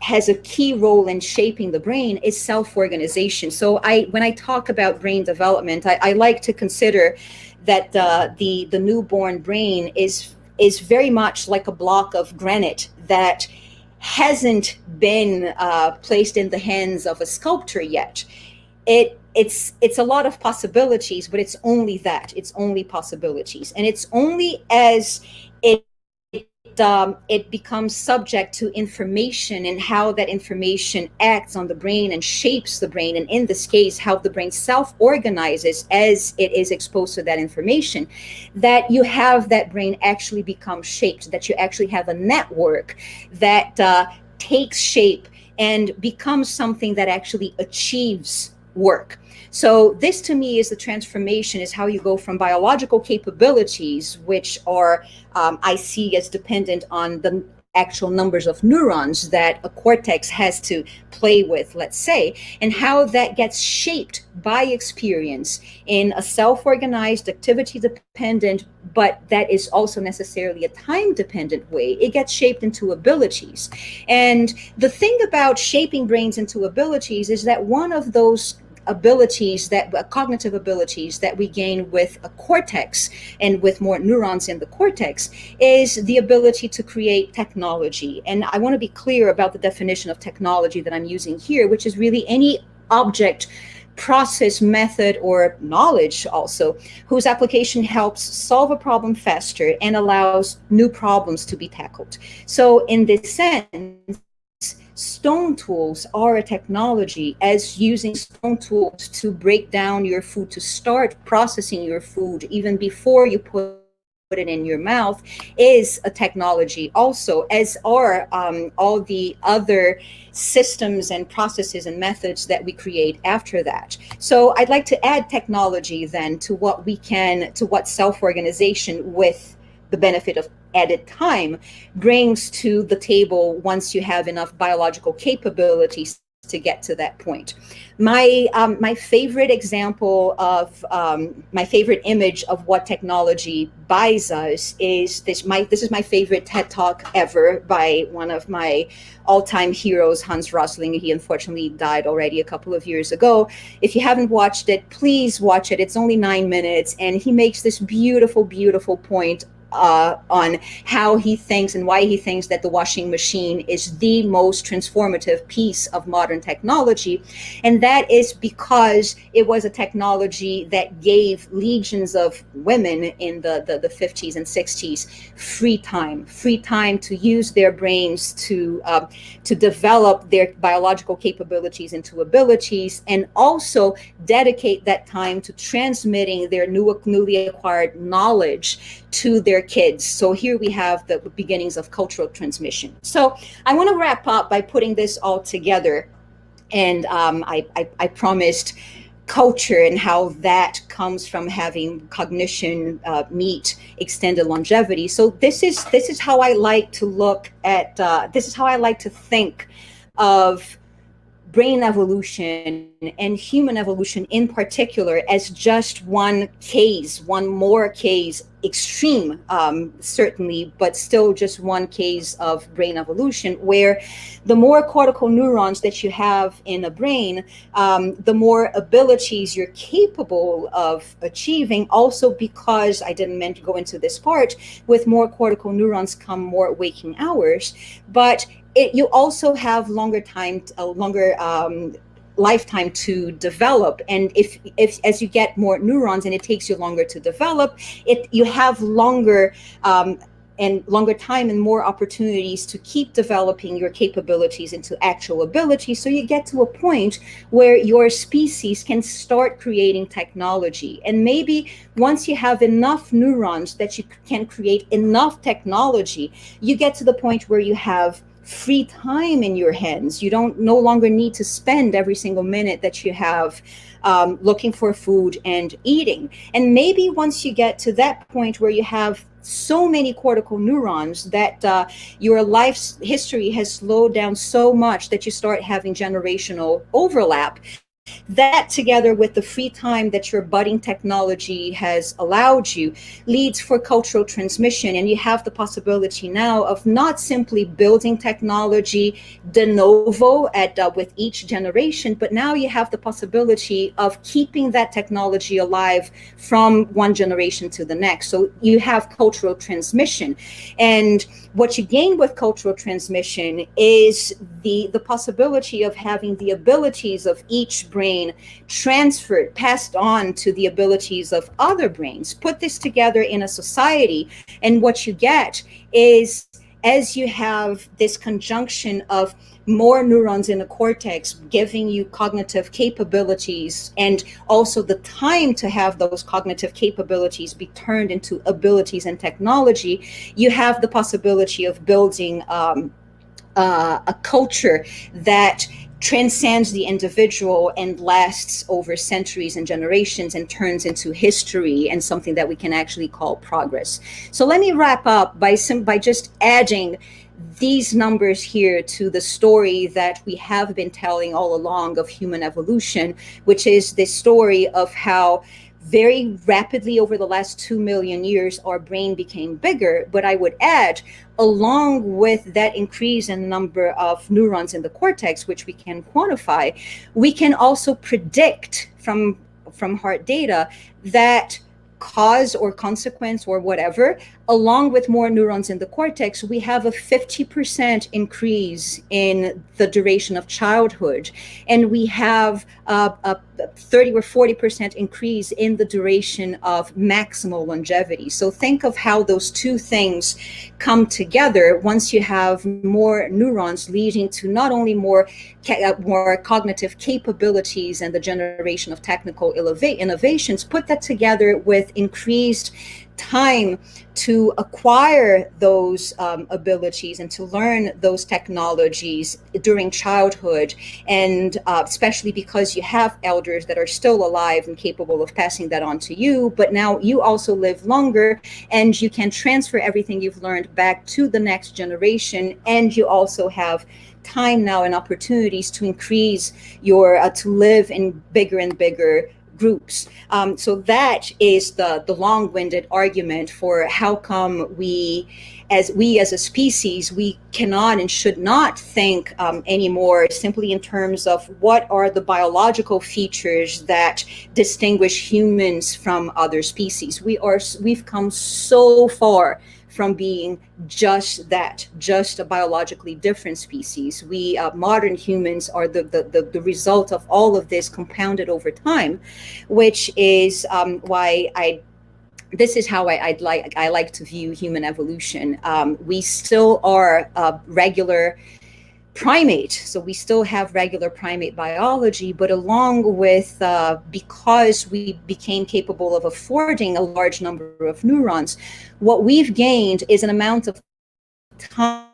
has a key role in shaping the brain is self-organization. So when I talk about brain development, I like to consider that the newborn brain is very much like a block of granite that hasn't been placed in the hands of a sculptor yet. It's a lot of possibilities, but it's only that. It's only possibilities, and it's only as it becomes subject to information and how that information acts on the brain and shapes the brain, and in this case, how the brain self-organizes as it is exposed to that information, that you have that brain actually become shaped, that you actually have a network that takes shape and becomes something that actually achieves work. So this to me is the transformation, is how you go from biological capabilities, which are I see as dependent on the actual numbers of neurons that a cortex has to play with, let's say, and how that gets shaped by experience in a self-organized, activity-dependent, but that is also necessarily a time-dependent way. It gets shaped into abilities. And the thing about shaping brains into abilities is that one of those abilities, cognitive abilities that we gain with a cortex and with more neurons in the cortex, is the ability to create technology. And I want to be clear about the definition of technology that I'm using here, which is really any object, process, method, or knowledge also, whose application helps solve a problem faster and allows new problems to be tackled. So in this sense, stone tools are a technology, as using stone tools to break down your food, to start processing your food even before you put it in your mouth is a technology also, as are all the other systems and processes and methods that we create after that. So I'd like to add technology then to what self-organization, with the benefit of added time, brings to the table once you have enough biological capabilities to get to that point. My favorite example of my favorite image of what technology buys us is this. This is my favorite TED Talk ever by one of my all-time heroes, Hans Rosling. He unfortunately died already a couple of years ago. If you haven't watched it, please watch it. It's only 9 minutes, and he makes this beautiful, beautiful point on how he thinks and why he thinks that the washing machine is the most transformative piece of modern technology. And that is because it was a technology that gave legions of women in the 50s and 60s free time to use their brains to develop their biological capabilities into abilities, and also dedicate that time to transmitting their newly acquired knowledge to their kids. So here we have the beginnings of cultural transmission. So I want to wrap up by putting this all together. And I promised culture and how that comes from having cognition meet extended longevity. So this is how I like to look at, this is how I like to think of brain evolution and human evolution in particular as just one more case, extreme, certainly, but still just one case of brain evolution, where the more cortical neurons that you have in a brain, the more abilities you're capable of achieving. Also, because I didn't mean to go into this part, with more cortical neurons come more waking hours, but you also have longer lifetime to develop. And if as you get more neurons and it takes you longer to develop, you have longer time and more opportunities to keep developing your capabilities into actual abilities. So you get to a point where your species can start creating technology. And maybe once you have enough neurons that you can create enough technology, you get to the point where you have free time in your hands. You no longer need to spend every single minute that you have looking for food and eating. And maybe once you get to that point where you have so many cortical neurons that your life's history has slowed down so much that you start having generational overlap, that together with the free time that your budding technology has allowed you leads for cultural transmission. And you have the possibility now of not simply building technology de novo with each generation, but now you have the possibility of keeping that technology alive from one generation to the next. So you have cultural transmission. And what you gain with cultural transmission is the possibility of having the abilities of each brain transferred, passed on to the abilities of other brains. Put this together in a society, and what you get is, as you have this conjunction of more neurons in the cortex giving you cognitive capabilities, and also the time to have those cognitive capabilities be turned into abilities and technology, you have the possibility of building a culture that transcends the individual and lasts over centuries and generations and turns into history and something that we can actually call progress. So let me wrap up by just adding these numbers here to the story that we have been telling all along of human evolution, which is this story of how very rapidly over the last 2 million years, our brain became bigger. But I would add, along with that increase in number of neurons in the cortex, which we can quantify, we can also predict from hard data that cause or consequence or whatever, along with more neurons in the cortex, we have a 50% increase in the duration of childhood. And we have a 30 or 40% increase in the duration of maximal longevity. So think of how those two things come together once you have more neurons, leading to not only more cognitive capabilities and the generation of technical innovations. Put that together with increased time to acquire those abilities and to learn those technologies during childhood, and especially because you have elders that are still alive and capable of passing that on to you, but now you also live longer and you can transfer everything you've learned back to the next generation, and you also have time now and opportunities to increase your to live in bigger and bigger groups. So that is the long-winded argument for how come we as a species, we cannot and should not think anymore simply in terms of what are the biological features that distinguish humans from other species. We've come so far from being just that, just a biologically different species. We modern humans are the result of all of this compounded over time, which is why this is how I like to view human evolution. We still are a regular primate, so we still have regular primate biology, but along with because we became capable of affording a large number of neurons, what we've gained is an amount of time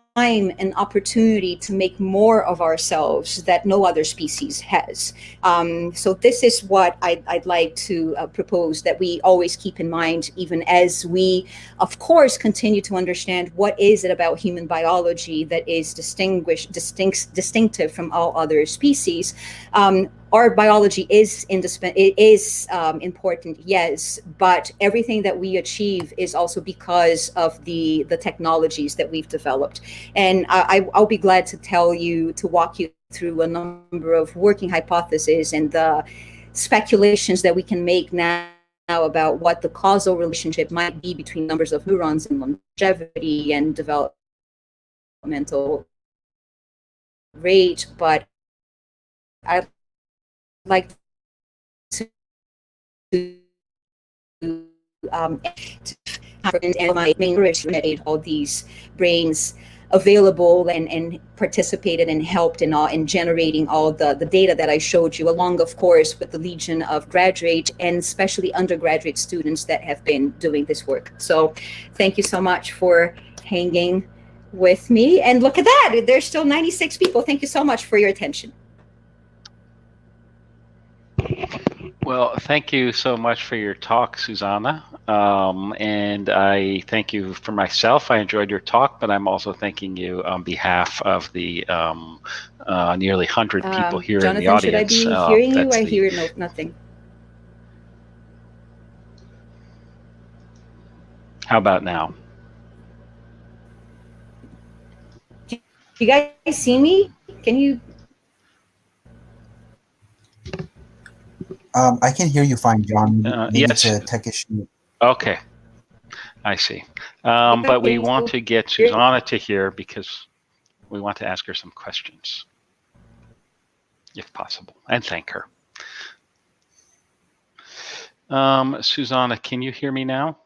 and opportunity to make more of ourselves that no other species has. So this is what I'd like to propose that we always keep in mind, even as we, of course, continue to understand what is it about human biology that is distinctive from all other species. Our biology is important, yes, but everything that we achieve is also because of the technologies that we've developed. And I'll be glad to walk you through a number of working hypotheses and the speculations that we can make now about what the causal relationship might be between numbers of neurons and longevity and developmental rate. But I'd like to all these brains available and participated and helped in generating all the data that I showed you, along, of course, with the legion of graduate and especially undergraduate students that have been doing this work. So thank you so much for hanging with me. And look at that, there's still 96 people. Thank you so much for your attention. Well, thank you so much for your talk, Suzana. And I thank you for myself. I enjoyed your talk, but I'm also thanking you on behalf of the nearly 100 people here Jonathan, in the audience. should I be hearing you? I hear nothing. How about now? Do you guys see me? Can you? I can hear you fine, John. Maybe yes. It's a tech issue. Okay, I see. But we want to get Suzana to hear because we want to ask her some questions, if possible, and thank her. Suzana, can you hear me now?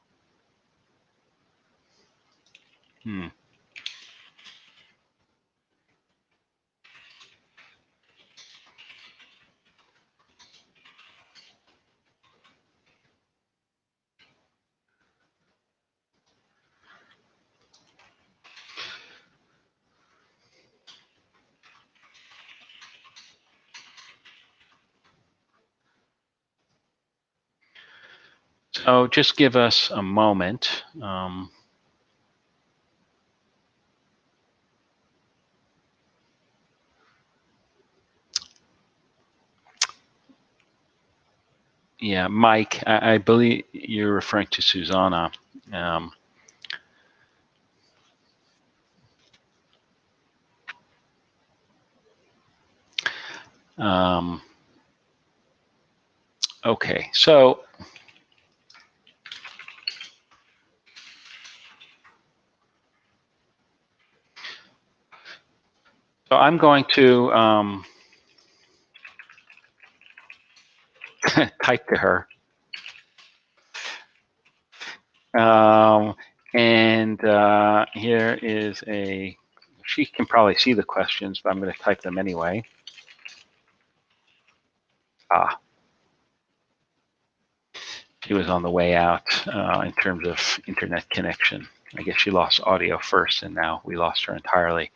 So just give us a moment. Yeah, Mike, I believe you're referring to Suzana. Okay, so I'm going to type to her. And here is she can probably see the questions, but I'm going to type them anyway. She was on the way out in terms of internet connection. I guess she lost audio first, and now we lost her entirely.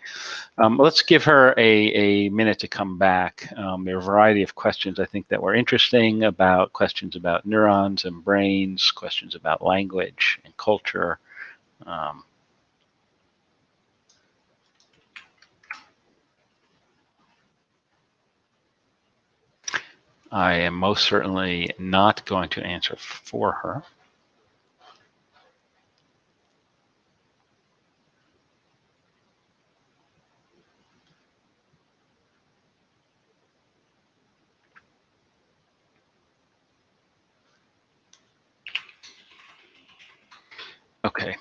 Let's give her a minute to come back. There are a variety of questions I think that were interesting, about questions about neurons and brains, questions about language and culture. I am most certainly not going to answer for her. Okay.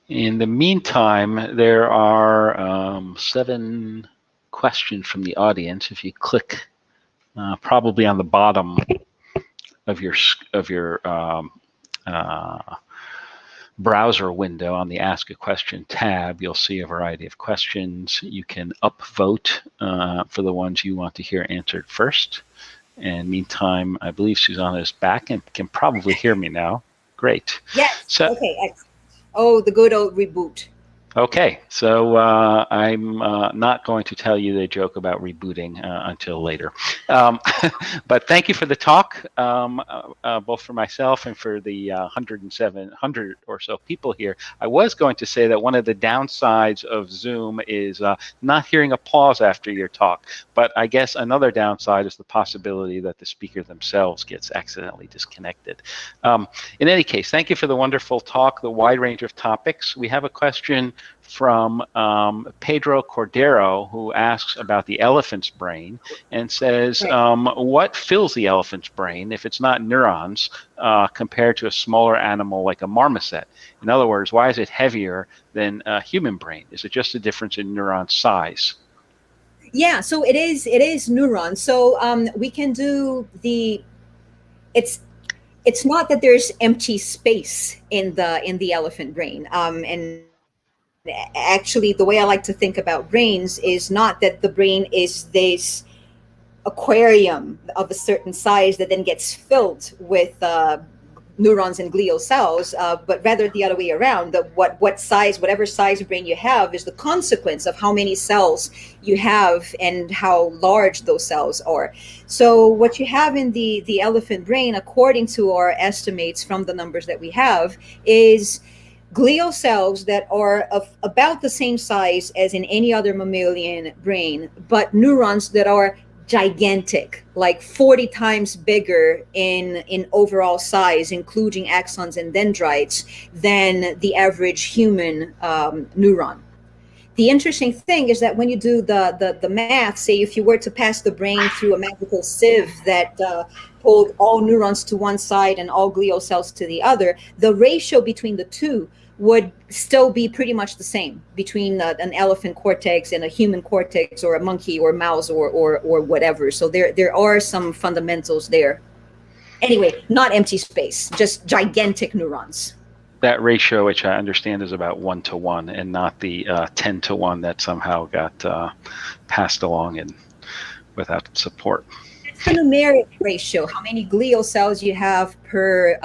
In the meantime, there are 7 questions from the audience. If you click probably on the bottom of your browser window on the Ask a Question tab, you'll see a variety of questions. You can upvote for the ones you want to hear answered first. And meantime, I believe Suzana is back and can probably hear me now. Great. Yes. So, okay. Excellent. Oh, the good old reboot. Okay, so I'm not going to tell you the joke about rebooting until later. But thank you for the talk, both for myself and for the 100 or so people here. I was going to say that one of the downsides of Zoom is not hearing a pause after your talk, but I guess another downside is the possibility that the speaker themselves gets accidentally disconnected. In any case, thank you for the wonderful talk, the wide range of topics. We have a question from Pedro Cordero, who asks about the elephant's brain and says, what fills the elephant's brain if it's not neurons compared to a smaller animal like a marmoset? In other words, why is it heavier than a human brain? Is it just a difference in neuron size? Yeah, so it is neurons. So we can do it's not that there's empty space in the elephant brain. And actually, the way I like to think about brains is not that the brain is this aquarium of a certain size that then gets filled with neurons and glial cells, but rather the other way around. Whatever size brain you have is the consequence of how many cells you have and how large those cells are. So what you have in the elephant brain, according to our estimates from the numbers that we have, is glial cells that are of about the same size as in any other mammalian brain, but neurons that are gigantic, like 40 times bigger in overall size, including axons and dendrites, than the average human neuron. The interesting thing is that when you do the math, say if you were to pass the brain through a magical sieve that pulled all neurons to one side and all glial cells to the other, the ratio between the two would still be pretty much the same between an elephant cortex and a human cortex, or a monkey or mouse or whatever. So there are some fundamentals there. Anyway, not empty space, just gigantic neurons. That ratio, which I understand is about 1-to-1, and not the 10-to-1 that somehow got passed along and without support. It's the numeric ratio, how many glial cells you have per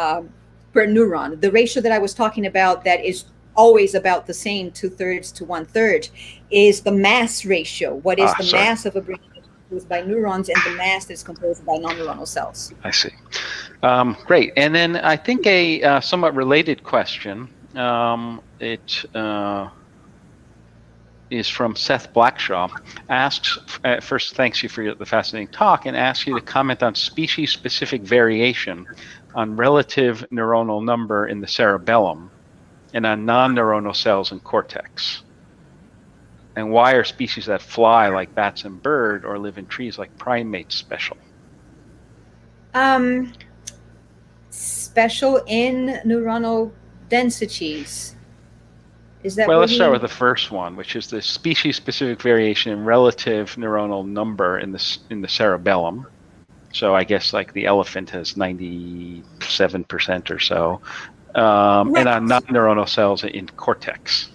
neuron. The ratio that I was talking about, that is always about the same, 2/3 to 1/3, is the mass ratio. What is the mass of a brain composed by neurons, and the mass is composed by non-neuronal cells? I see. Great. And then I think a somewhat related question. It is from Seth Blackshaw. Asks, first, thanks you for the fascinating talk, and asks you to comment on species-specific variation on relative neuronal number in the cerebellum and on non-neuronal cells in cortex. And why are species that fly like bats and bird or live in trees like primates special? Special in neuronal densities. Is that well, let's start with the first one, which is the species-specific variation in relative neuronal number in the cerebellum. So I guess like the elephant has 97% or so, and on non-neuronal cells in cortex.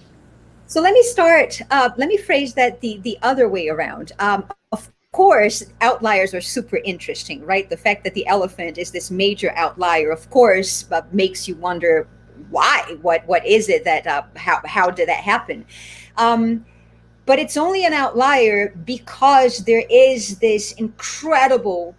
So let me start. Let me phrase that the other way around. Of course, outliers are super interesting, right? The fact that the elephant is this major outlier, of course, makes you wonder why. What is it that how did that happen? But it's only an outlier because there is this incredible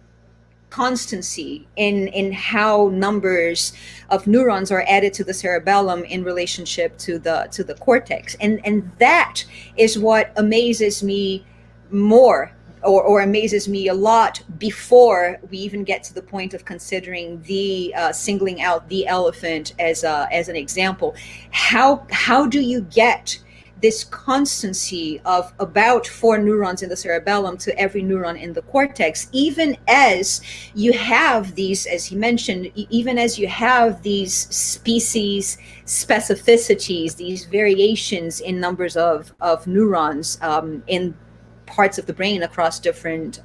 constancy in how numbers of neurons are added to the cerebellum in relationship to the cortex, and that is what amazes me more, or amazes me a lot, before we even get to the point of considering the singling out the elephant as an example. How do you get this constancy of about 4 neurons in the cerebellum to every neuron in the cortex, even as you have these, as he mentioned, even as you have these species specificities, these variations in numbers of neurons in parts of the brain across different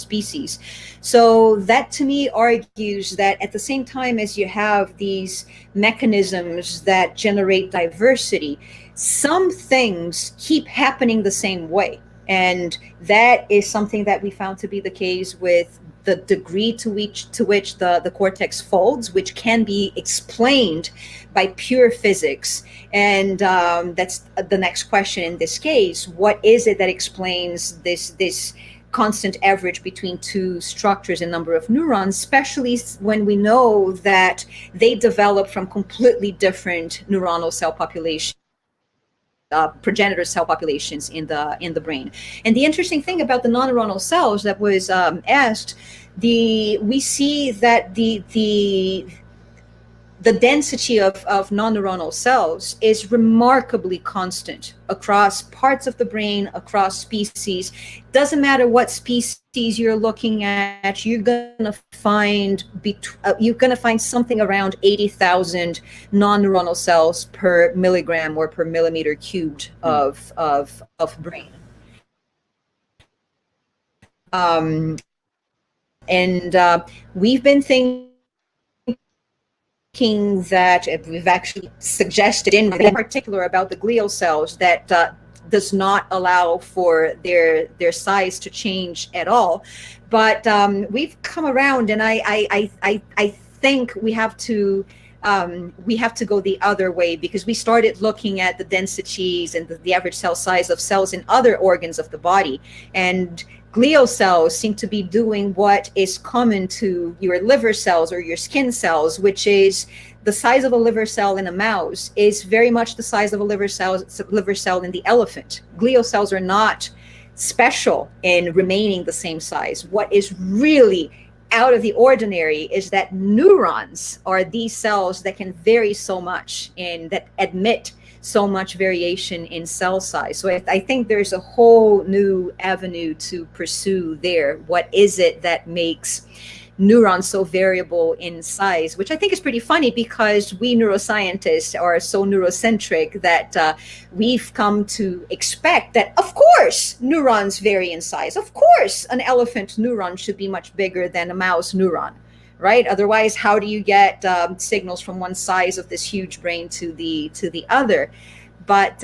species. So that to me argues that at the same time as you have these mechanisms that generate diversity, some things keep happening the same way. And that is something that we found to be the case with the degree to which the cortex folds, which can be explained by pure physics. And that's the next question in this case. What is it that explains this constant average between two structures in number of neurons, especially when we know that they develop from completely different neuronal cell populations, progenitor cell populations in the brain. And the interesting thing about the non-neuronal cells that was asked, we see that the density of non-neuronal cells is remarkably constant across parts of the brain, across species. Doesn't matter what species you're looking at, you're gonna find something around 80,000 non-neuronal cells per milligram or per millimeter cubed of brain. We've been thinking that we've actually suggested in particular about the glial cells that does not allow for their size to change at all. But we've come around, and I think we have to go the other way, because we started looking at the densities and the average cell size of cells in other organs of the body, and glial cells seem to be doing what is common to your liver cells or your skin cells, which is the size of a liver cell in a mouse is very much the size of a liver cell in the elephant. Glial cells are not special in remaining the same size. What is really out of the ordinary is that neurons are these cells that can vary so much and that admit so much variation in cell size. So I think there's a whole new avenue to pursue there. What is it that makes neurons so variable in size? Which I think is pretty funny, because we neuroscientists are so neurocentric that we've come to expect that, of course, neurons vary in size. Of course, an elephant neuron should be much bigger than a mouse neuron, right? Otherwise, how do you get signals from one size of this huge brain to the other? But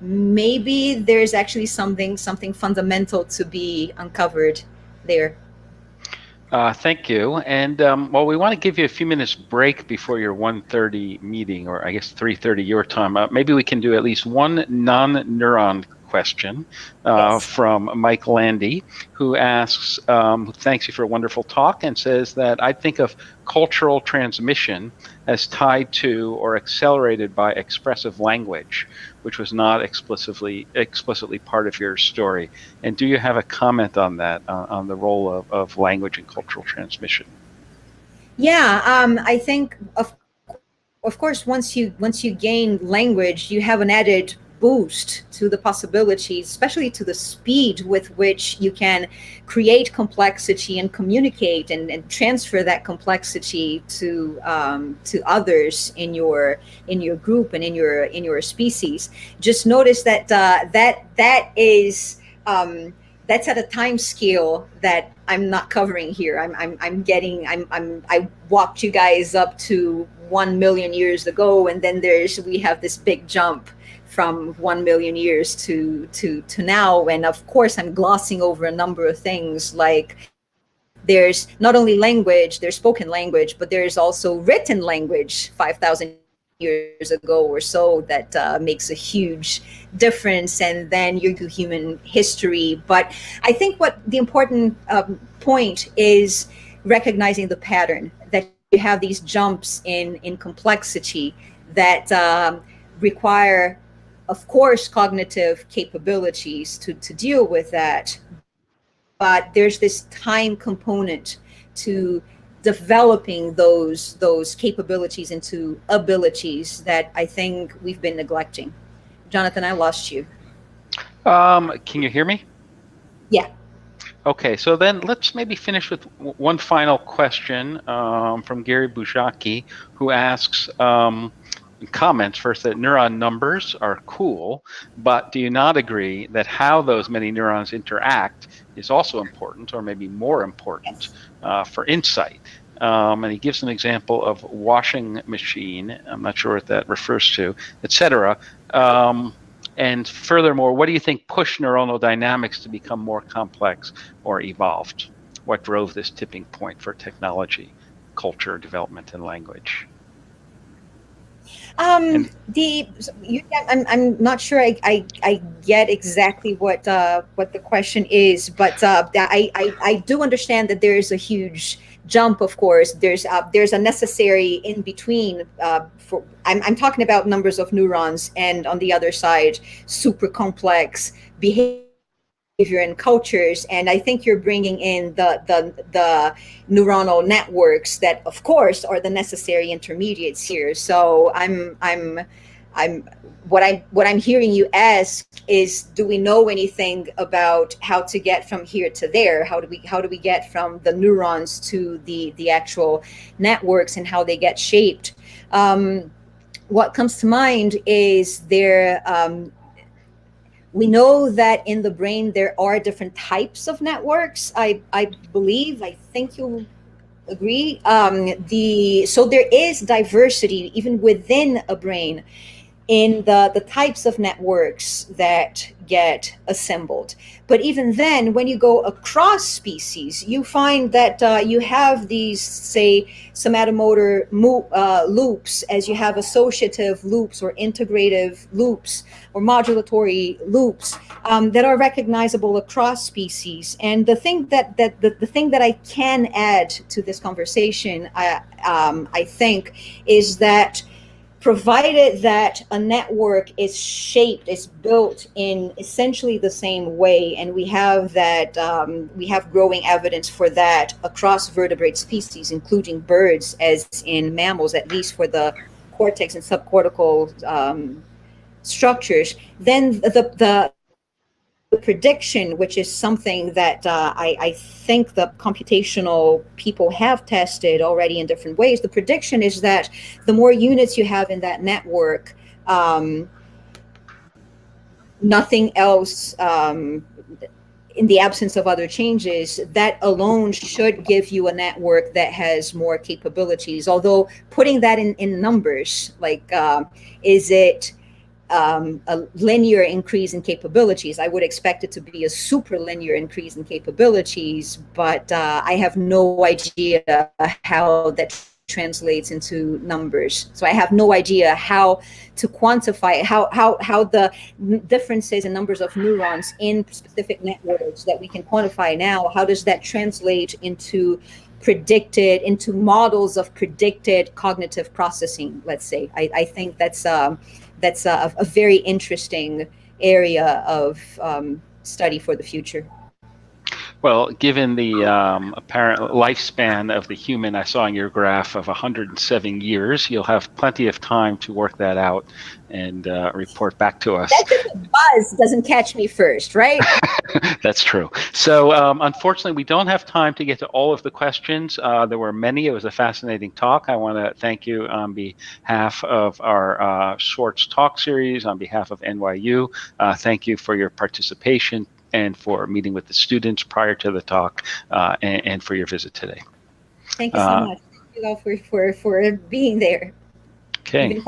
maybe there's actually something fundamental to be uncovered there. Thank you. And well, we want to give you a few minutes break before your 1:30 meeting, or I guess 3:30 your time. Maybe we can do at least one non-neuron question Yes. from Mike Landy, who asks, thanks you for a wonderful talk, and says that I think of cultural transmission as tied to or accelerated by expressive language, which was not explicitly part of your story. And do you have a comment on that, on the role of language in cultural transmission? Yeah, I think of course once you gain language, you have an added boost to the possibilities, especially to the speed with which you can create complexity and communicate and transfer that complexity to others in your group and in your species. Just notice that that is that's at a time scale that I'm not covering here. I walked you guys up to 1 million years ago, and then we have this big jump from 1 million years to now. And of course, I'm glossing over a number of things, like there's not only language, there's spoken language, but there's also written language 5,000 years ago or so that makes a huge difference. And then you do human history. But I think what the important point is recognizing the pattern, that you have these jumps in complexity that require, of course, cognitive capabilities to deal with that. But there's this time component to developing those capabilities into abilities that I think we've been neglecting. Jonathan, I lost you. Can you hear me? Yeah. Okay, so then let's maybe finish with one final question from Gary Bujaki, who asks, comments first, that neuron numbers are cool, but do you not agree that how those many neurons interact is also important, or maybe more important, for insight? And he gives an example of washing machine. I'm not sure what that refers to, etc. And furthermore, what do you think pushed neuronal dynamics to become more complex or evolved? What drove this tipping point for technology, culture, development, and language? I'm not sure I get exactly what the question is, but I do understand that there is a huge jump. Of course, there's a necessary in between. I'm talking about numbers of neurons, and on the other side, super complex behavior and cultures. And I think you're bringing in the neuronal networks that, of course, are the necessary intermediates here. So what I'm hearing you ask is, do we know anything about how to get from here to there? How do we get from the neurons to the actual networks, and how they get shaped? What comes to mind is we know that in the brain there are different types of networks. I think you'll agree. So there is diversity even within a brain in the types of networks that get assembled. But even then, when you go across species, you find that you have these, say, somatomotor loops, as you have associative loops or integrative loops or modulatory loops that are recognizable across species. And the thing that I can add to this conversation, I think, is that provided that a network is shaped, is built in essentially the same way, and we have growing evidence for that across vertebrate species, including birds, as in mammals, at least for the cortex and subcortical structures, then the prediction, which is something that I think the computational people have tested already in different ways. The prediction is that the more units you have in that network, nothing else, in the absence of other changes, that alone should give you a network that has more capabilities. Although putting that in numbers, like, is it a linear increase in capabilities? I would expect it to be a super linear increase in capabilities, but I have no idea how that translates into numbers. So I have no idea how to quantify how the differences in numbers of neurons in specific networks that we can quantify now, how does that translate into models of predicted cognitive processing, let's say. I think that's a very interesting area of study for the future. Well, given the apparent lifespan of the human I saw in your graph of 107 years, you'll have plenty of time to work that out and report back to us. That's if the buzz doesn't catch me first, right? That's true. So unfortunately, we don't have time to get to all of the questions. There were many. It was a fascinating talk. I want to thank you on behalf of our Swartz talk series, on behalf of NYU. Thank you for your participation and for meeting with the students prior to the talk, and for your visit today. Thank you so much. Thank you all for being there. Okay.